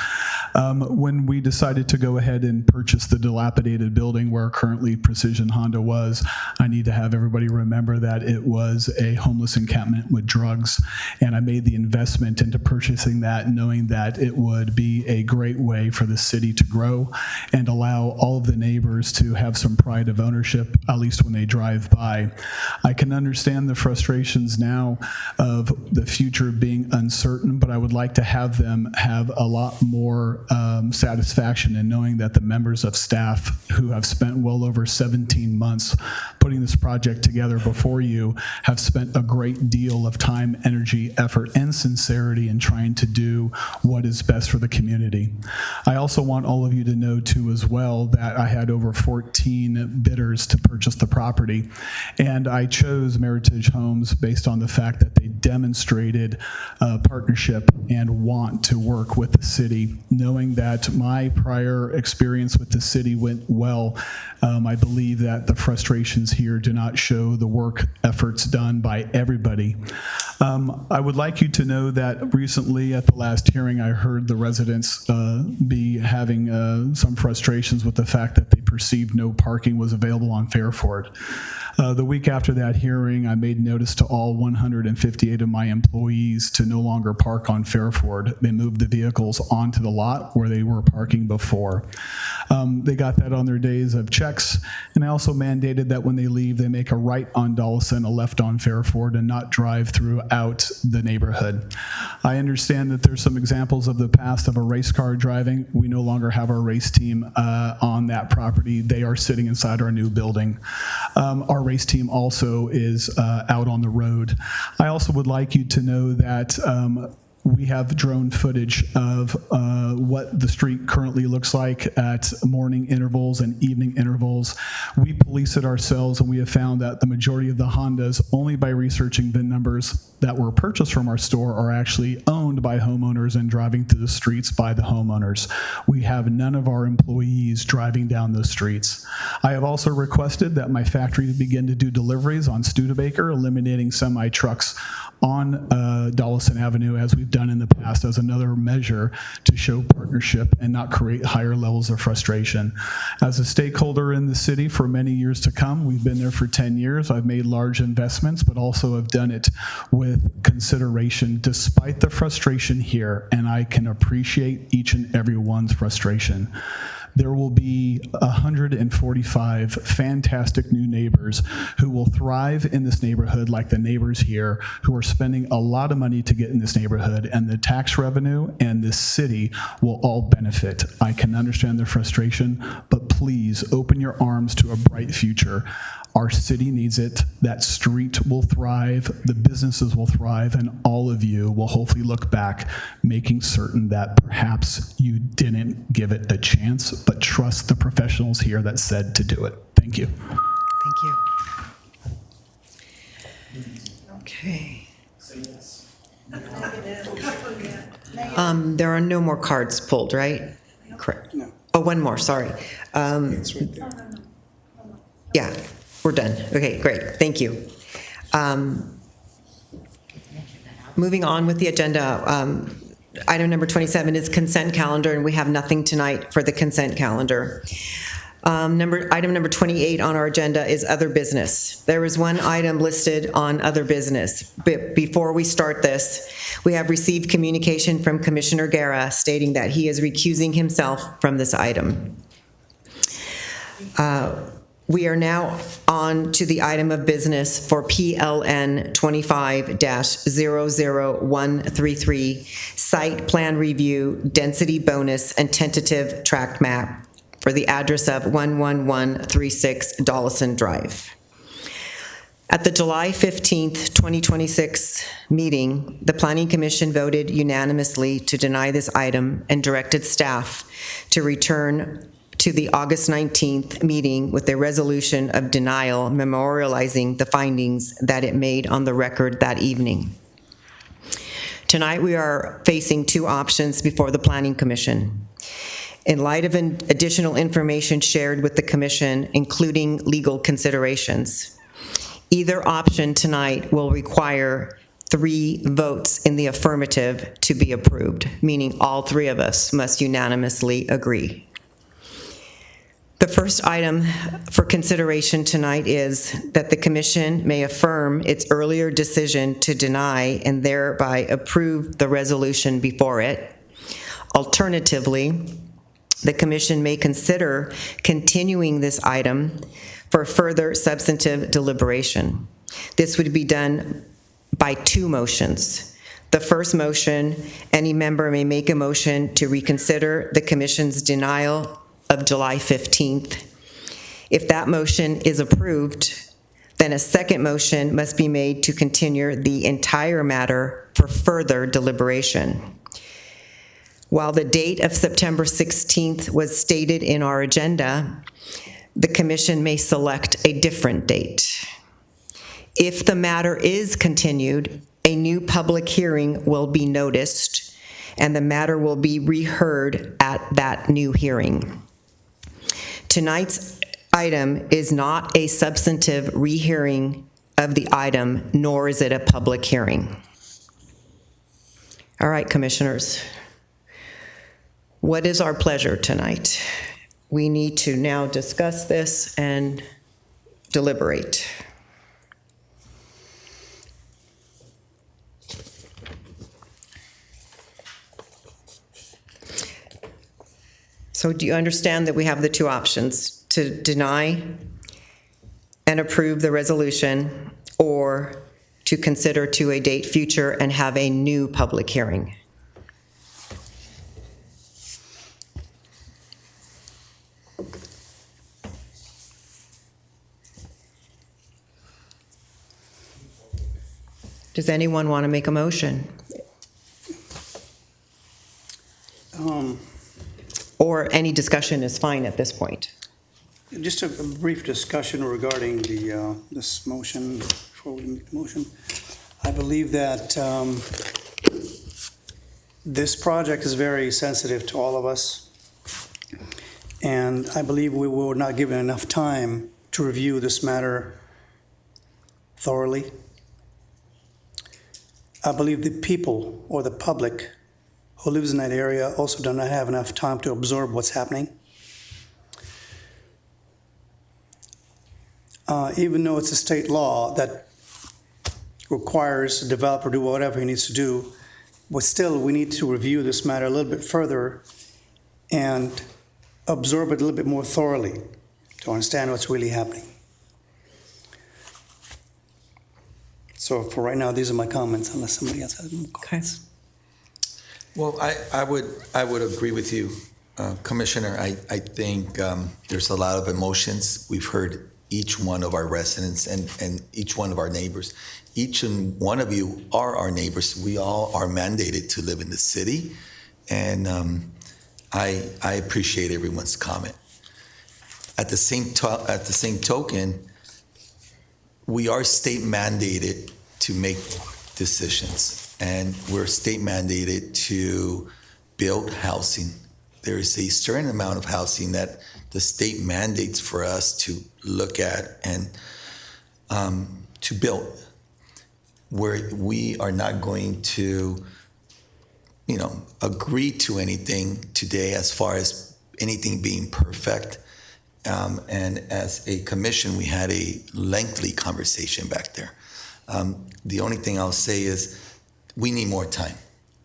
When we decided to go ahead and purchase the dilapidated building where currently Precision Honda was, I need to have everybody remember that it was a homeless encampment with drugs. And I made the investment investment into purchasing that, knowing that it would be a great way for the city to grow and allow all of the neighbors to have some pride of ownership, at least when they drive by. I can understand the frustrations now of the future being uncertain, but I would like to have them have a lot more satisfaction in knowing that the members of staff who have spent well over 17 months putting this project together before you have spent a great deal of time, energy, effort, and sincerity in trying to do what is best for the community. I also want all of you to know too as well that I had over 14 bidders to purchase the property, and I chose Meritage Homes based on the fact that they demonstrated partnership and want to work with the city. Knowing that my prior experience with the city went well, I believe that the frustrations here do not show the work efforts done by everybody. I would like you to know that recently at the last hearing, I heard the residents be having some frustrations with the fact that they perceived no parking was available on Fairford. The week after that hearing, I made notice to all 158 of my employees to no longer park on Fairford. They moved the vehicles onto the lot where they were parking before. They got that on their days of checks, and I also mandated that when they leave, they make a right on Dollison, a left on Fairford, and not drive throughout the neighborhood. I understand that there's some examples of the past of a race car driving. We no longer have our race team on that property. They are sitting inside our new building. Our race team also is out on the road. I also would like you to know that we have drone footage of what the street currently looks like at morning intervals and evening intervals. We police it ourselves, and we have found that the majority of the Hondas, only by researching VIN numbers that were purchased from our store, are actually owned by homeowners and driving through the streets by the homeowners. We have none of our employees driving down those streets. I have also requested that my factory begin to do deliveries on Studebaker, eliminating semi-trucks on Dollison Avenue, as we've done in the past, as another measure to show partnership and not create higher levels of frustration. As a stakeholder in the city for many years to come, we've been there for 10 years. I've made large investments, but also have done it with consideration despite the frustration here, and I can appreciate each and every one's frustration. There will be 145 fantastic new neighbors who will thrive in this neighborhood, like the neighbors here who are spending a lot of money to get in this neighborhood, and the tax revenue and this city will all benefit. I can understand their frustration, but please open your arms to a bright future. Our city needs it. That street will thrive, the businesses will thrive, and all of you will hopefully look back, making certain that perhaps you didn't give it a chance, but trust the professionals here that said to do it. Thank you. Thank you. Okay. There are no more cards pulled, right? Correct. No. Oh, one more, sorry. It's right there. Yeah, we're done. Okay, great, thank you. Moving on with the agenda, item number 27 is consent calendar, and we have nothing tonight for the consent calendar. Item number 28 on our agenda is other business. There is one item listed on other business. But before we start this, we have received communication from Commissioner Guerra stating that he is recusing himself from this item. We are now on to the item of business for PLN 25-00133, Site Plan Review, Density Bonus, and Tentative Tract Map for the address of 11136 Dollison Drive. At the July 15th, 2026 meeting, the Planning Commission voted unanimously to deny this item and directed staff to return to the August 19th meeting with a resolution of denial memorializing the findings that it made on the record that evening. Tonight we are facing two options before the Planning Commission. In light of additional information shared with the Commission, including legal considerations, either option tonight will require 3 votes in the affirmative to be approved, meaning all 3 of us must unanimously agree. The The first item for consideration tonight is that the commission may affirm its earlier decision to deny and thereby approve the resolution before it. Alternatively, the commission may consider continuing this item for further substantive deliberation. This would be done by two motions. The first motion, any member may make a motion to reconsider the commission's denial of July 15th. If that motion is approved, then a second motion must be made to continue the entire matter for further deliberation. While the date of September 16th was stated in our agenda, the commission may select a different date. If the matter is continued, a new public hearing will be noticed, and the matter will be reheard at that new hearing. Tonight's item is not a substantive rehearing of the item, nor is it a public hearing. All right, commissioners. What is our pleasure tonight? We need to now discuss this and deliberate. So do you understand that we have the two options, to deny and approve the resolution, or to consider to a date future and have a new public hearing? Does anyone want to make a motion? Or any discussion is fine at this point. Just a brief discussion regarding this motion, before we make the motion. I believe that this project is very sensitive to all of us, and I believe we were not given enough time to review this matter thoroughly. I believe the people or the public who lives in that area also do not have enough time to absorb what's happening. Even though it's a state law that requires a developer to do whatever he needs to do, but still we need to review this matter a little bit further and absorb it a little bit more thoroughly to understand what's really happening. So for right now, these are my comments, unless somebody else has more comments. Well, I would agree with you, Commissioner. I think there's a lot of emotions. We've heard each one of our residents and each one of our neighbors. Each and one of you are our neighbors. We all are mandated to live in the city, and I appreciate everyone's comment. At the same token, we are state mandated to make decisions. And we're state mandated to build housing. There is a certain amount of housing that the state mandates for us to look at and to build, where we are not going to, agree to anything today as far as anything being perfect. And as a commission, we had a lengthy conversation back there. The only thing I'll say is, we need more time.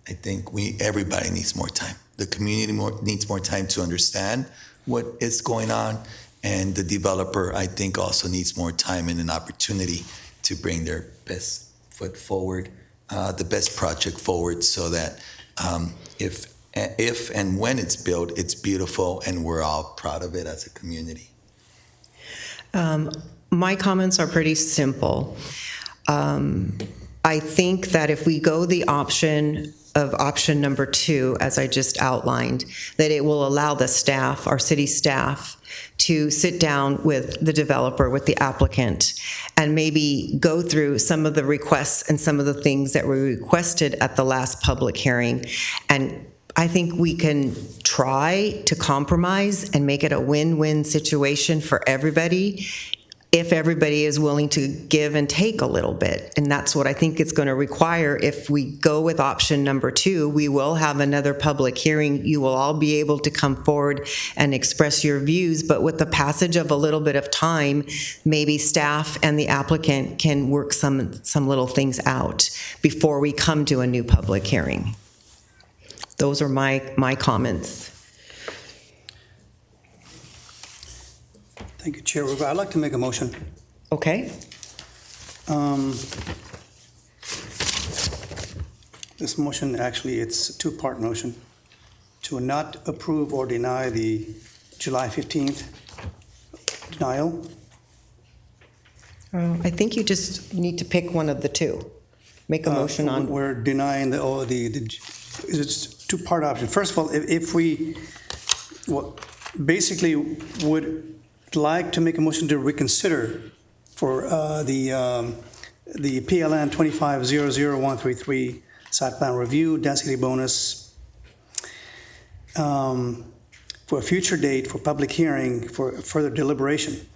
I think everybody needs more time. The community needs more time to understand what is going on, and the developer, I think, also needs more time and an opportunity to bring their best foot forward, the best project forward, so that if and when it's built, it's beautiful, and we're all proud of it as a community. My comments are pretty simple. I think that if we go the option number 2, as I just outlined, that it will allow the staff, our city staff, to sit down with the developer, with the applicant, and maybe go through some of the requests and some of the things that were requested at the last public hearing. And I think we can try to compromise and make it a win-win situation for everybody. if everybody is willing to give and take a little bit. And that's what I think it's going to require. If we go with option number 2, we will have another public hearing. You will all be able to come forward and express your views, but with the passage of a little bit of time, maybe staff and the applicant can work some little things out before we come to a new public hearing. Those are my comments. Thank you, Chair Uva. I'd like to make a motion. Okay. This motion, actually, it's a two-part motion. To not approve or deny the July 15th denial. I think you just need to pick one of the two. Make a motion on. We're denying it's two-part option. First of all, if we basically would like to make a motion to reconsider for the PLN 25-00133 site plan review, density bonus, for a future date for public hearing for further deliberation.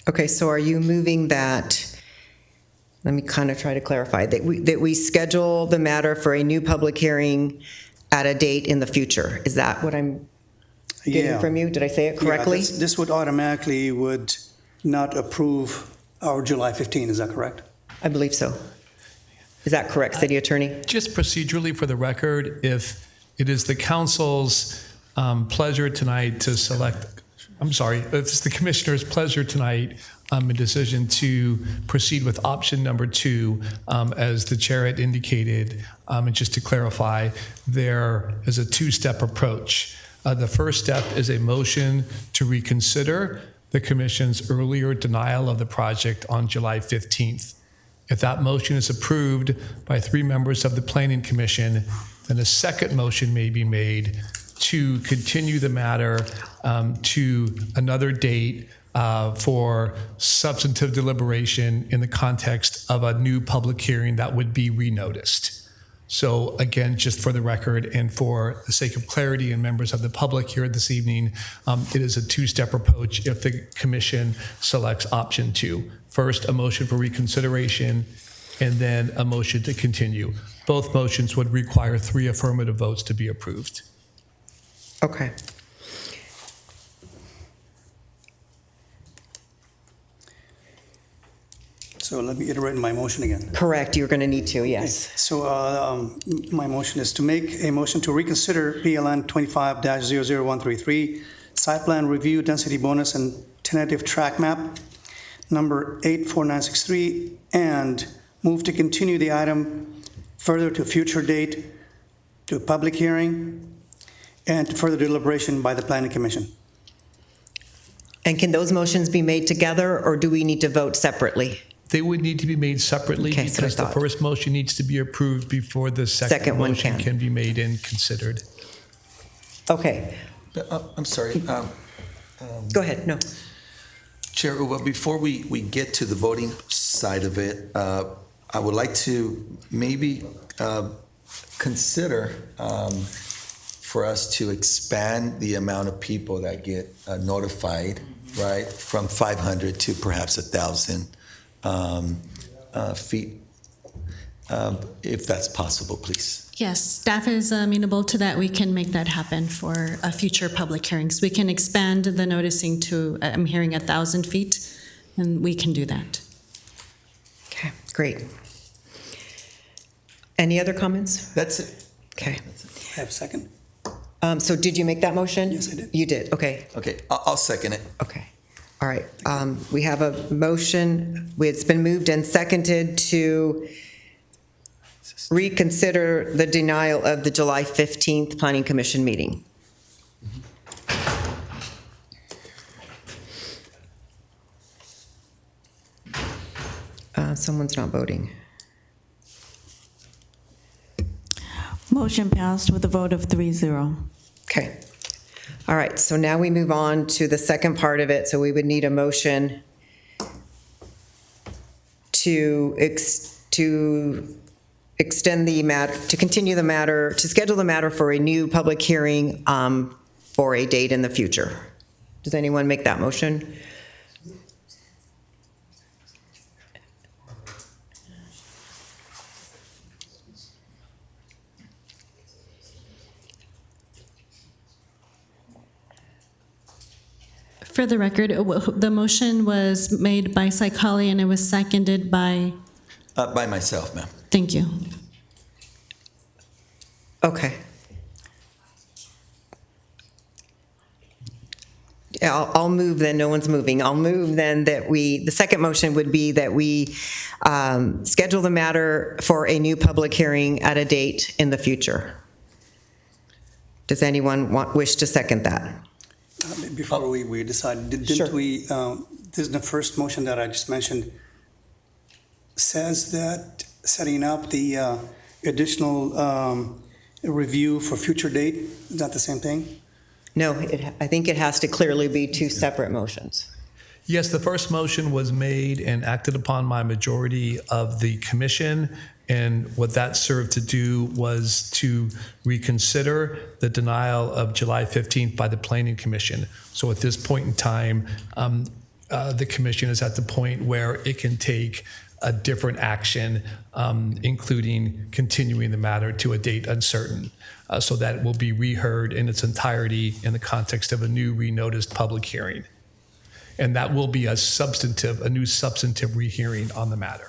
Okay, so are you moving that, let me kind of try to clarify, that we schedule the matter for a new public hearing at a date in the future? Is that what I'm getting from you? Did I say it correctly? Yeah, this would automatically would not approve our July 15, is that correct? I believe so. Is that correct, City Attorney? Just procedurally for the record, if it is the council's pleasure tonight to select, if it's the commissioner's pleasure tonight, a decision to proceed with option number 2, as the chair had indicated, and just to clarify, there is a 2-step approach. The first step is a motion to reconsider the commission's earlier denial of the project on July 15th. If that motion is approved by 3 members of the Planning Commission, then a second motion may be made to continue the matter to another date for substantive deliberation in the context of a new public hearing that would be renoticed. So again, just for the record and for the sake of clarity and members of the public here this evening, it is a 2-step approach if the commission selects option 2. First, a motion for reconsideration, and then a motion to continue. Both motions would require 3 affirmative votes to be approved. Okay. So let me iterate my motion again. Correct, you're going to need to, yes. Okay. So my motion is to make a motion to reconsider PLN 25-00133 site plan review density bonus and tentative tract map number 84963 and move to continue the item further to a future date to a public hearing and to further deliberation by the Planning Commission. And can those motions be made together, or do we need to vote separately? They would need to be made separately because the first motion needs to be approved before the second motion can be made and considered. Okay. I'm sorry. Go ahead. No. Chair Uva, before we get to the voting side of it, I would like to maybe consider for us to expand the amount of people that get notified, right, from 500 to perhaps 1,000 feet, if that's possible, please. Yes, staff is amenable to that. We can make that happen for future public hearings. We can expand the noticing to, I'm hearing 1,000 feet, and we can do that. Okay, great. Any other comments? That's it. Okay. I have a second. So did you make that motion? Yes, I did. You did, okay. Okay, I'll second it. Okay. All right. We have a motion. It's been moved and seconded to reconsider the denial of the July 15th Planning Commission meeting. Someone's not voting. Motion passed with a vote of 3-0. Okay. All right, so now we move on to the second part of it. So we would need a motion to extend the matter, to continue the matter, to schedule the matter for a new public hearing for a date in the future. Does anyone make that motion? For the record, the motion was made by Saikali and it was seconded by, By myself, ma'am. thank you. Okay. Yeah, I'll move then, no one's moving. I'll move then that the second motion would be that we schedule the matter for a new public hearing at a date in the future. Does anyone wish to second that? Before we decide, didn't we, this is the first motion that I just mentioned, says that setting up the additional review for future date, is that the same thing? No, I think it has to clearly be two separate motions. Yes, the first motion was made and acted upon by majority of the commission, and what that served to do was to reconsider the denial of July 15th by the Planning Commission. So at this point in time, the commission is at the point where it can take a different action, including continuing the matter to a date uncertain, so that it will be reheard in its entirety in the context of a new renoticed public hearing. And that will be a new substantive rehearing on the matter.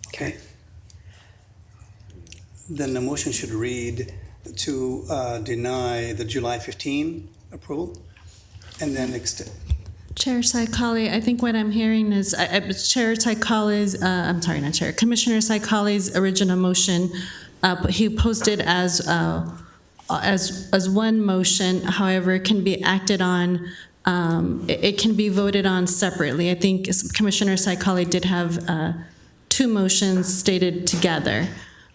Okay. Then the motion should read to deny the July 15 approval and then extend. Chair Saikali, I think what I'm hearing is Chair Saikali's, Commissioner Saikali's original motion, he posted as one motion. However, it can be acted on. It can be voted on separately. I think Commissioner Saikali did have two motions stated together.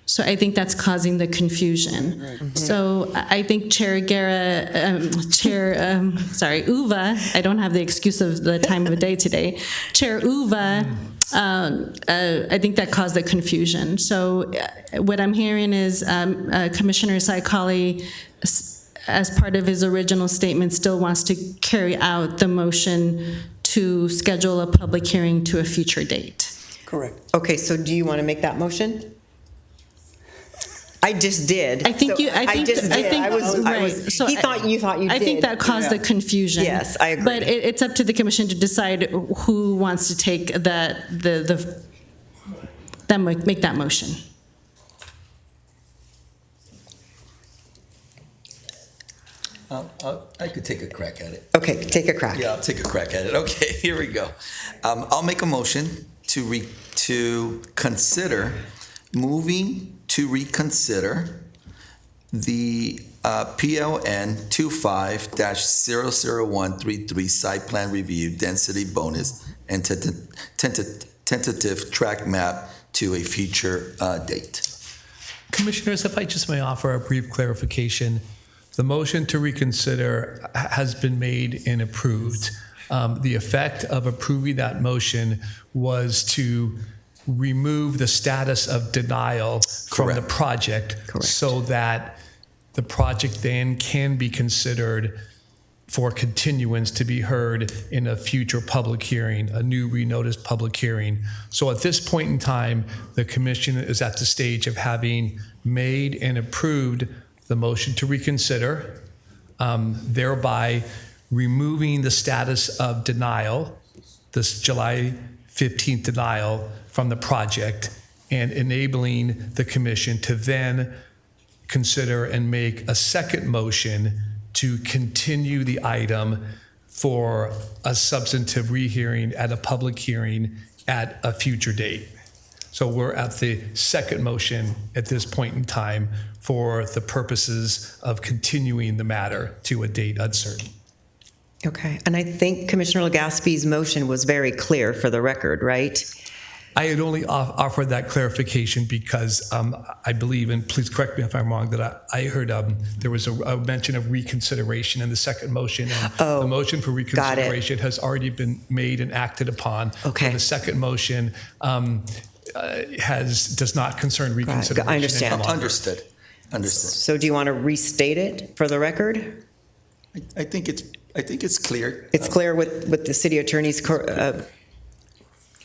So I think that's causing the confusion. Right. So I think Chair Uva, I don't have the excuse of the time of the day today. Chair Uva, I think that caused the confusion. So what I'm hearing is Commissioner Saikali, as part of his original statement, still wants to carry out the motion to schedule a public hearing to a future date. Correct. Okay, so do you want to make that motion? I just did. I think you. I think. So you thought you did. I think that caused the confusion. Yes, I agree. But it's up to the commission to decide who wants to take make that motion. I could take a crack at it. Okay, take a crack. Yeah, I'll take a crack at it. Okay, here we go. I'll make a motion to consider moving to reconsider the PLN 25-00133 site plan review density bonus and tentative tract map to a future date. Commissioners, if I just may offer a brief clarification. The motion to reconsider has been made and approved. The effect of approving that motion was to remove the status of denial from the project. Correct. So that the project then can be considered for continuance to be heard in a future public hearing, a new renoticed public hearing. So at this point in time, the commission is at the stage of having made and approved the motion to reconsider, thereby removing the status of denial, this July 15th denial, from the project, and enabling the commission to then consider and make a second motion to continue the item for a substantive rehearing at a public hearing at a future date. So we're at the second motion at this point in time for the purposes of continuing the matter to a date uncertain. Okay, and I think Commissioner Legaspi's motion was very clear for the record, right? I had only offered that clarification because I believe, and please correct me if I'm wrong, that I heard there was a mention of reconsideration in the second motion, and the motion for reconsideration has already been made and acted upon. Okay. The second motion does not concern reconsideration. I understand. Understood. So do you want to restate it for the record? I think it's clear. It's clear with the city attorney's.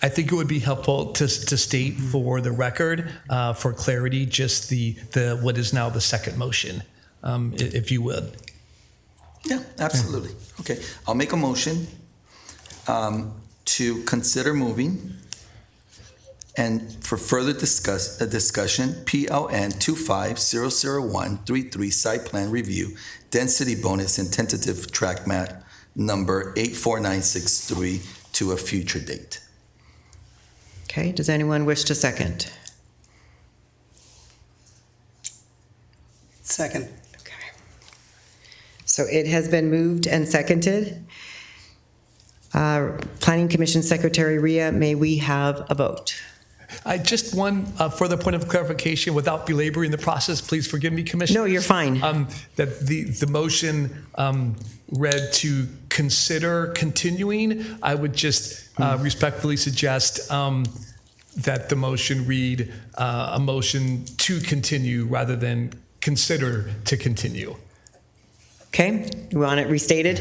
I think it would be helpful to state for the record, for clarity, just the what is now the second motion, if you would. Yeah, absolutely. Okay, I'll make a motion to consider moving and for further discussion, PLN 25000133 site plan review, density bonus and tentative tract map number 84963 to a future date. Okay, does anyone wish to second? Second. So it has been moved and seconded. Planning Commission Secretary Rhea, may we have a vote? Just one further point of clarification without belaboring the process. Please forgive me, Commissioner. No, you're fine. That the motion read to consider continuing. I would just respectfully suggest that the motion read a motion to continue rather than consider to continue. Okay, you want it restated?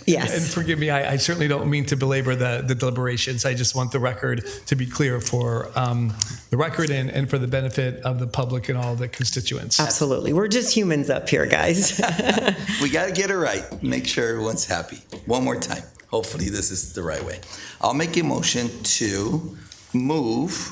Yes. And forgive me, I certainly don't mean to belabor the deliberations. I just want the record to be clear for the record and for the benefit of the public and all the constituents. Absolutely. We're just humans up here, guys. We got to get it right. Make sure everyone's happy. One more time. Hopefully this is the right way. I'll make a motion to move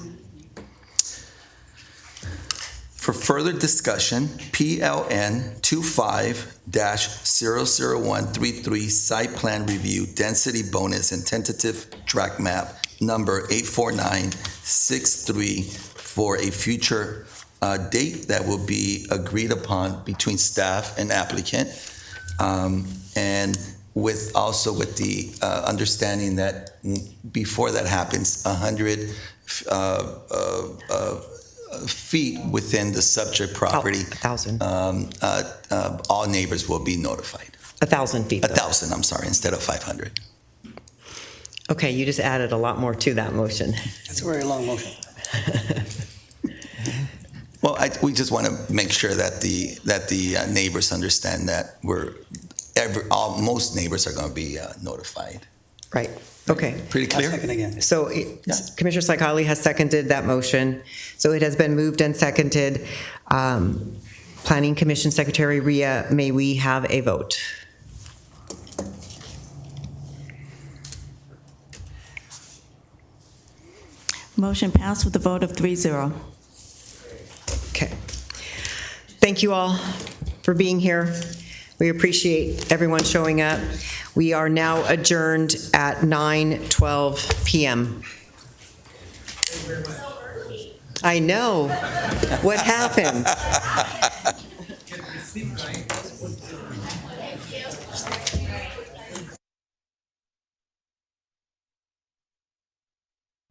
for further discussion, PLN 25-00133 site plan review, density bonus and tentative tract map number 84963 for a future date that will be agreed upon between staff and applicant, and with the understanding that before that happens, 100 feet within the subject property, 1,000. All neighbors will be notified. 1,000 feet. 1,000, I'm sorry, instead of 500. Okay, you just added a lot more to that motion. That's a very long motion. Well, we just want to make sure that the neighbors understand that most neighbors are going to be notified. Right. Okay. Pretty clear? Second again. So Commissioner Saikali has seconded that motion. So it has been moved and seconded. Planning Commission Secretary Rhea, may we have a vote? Motion passed with a vote of 3-0. Okay. Thank you all for being here. We appreciate everyone showing up. We are now adjourned at 9:12 p.m. I know. What happened?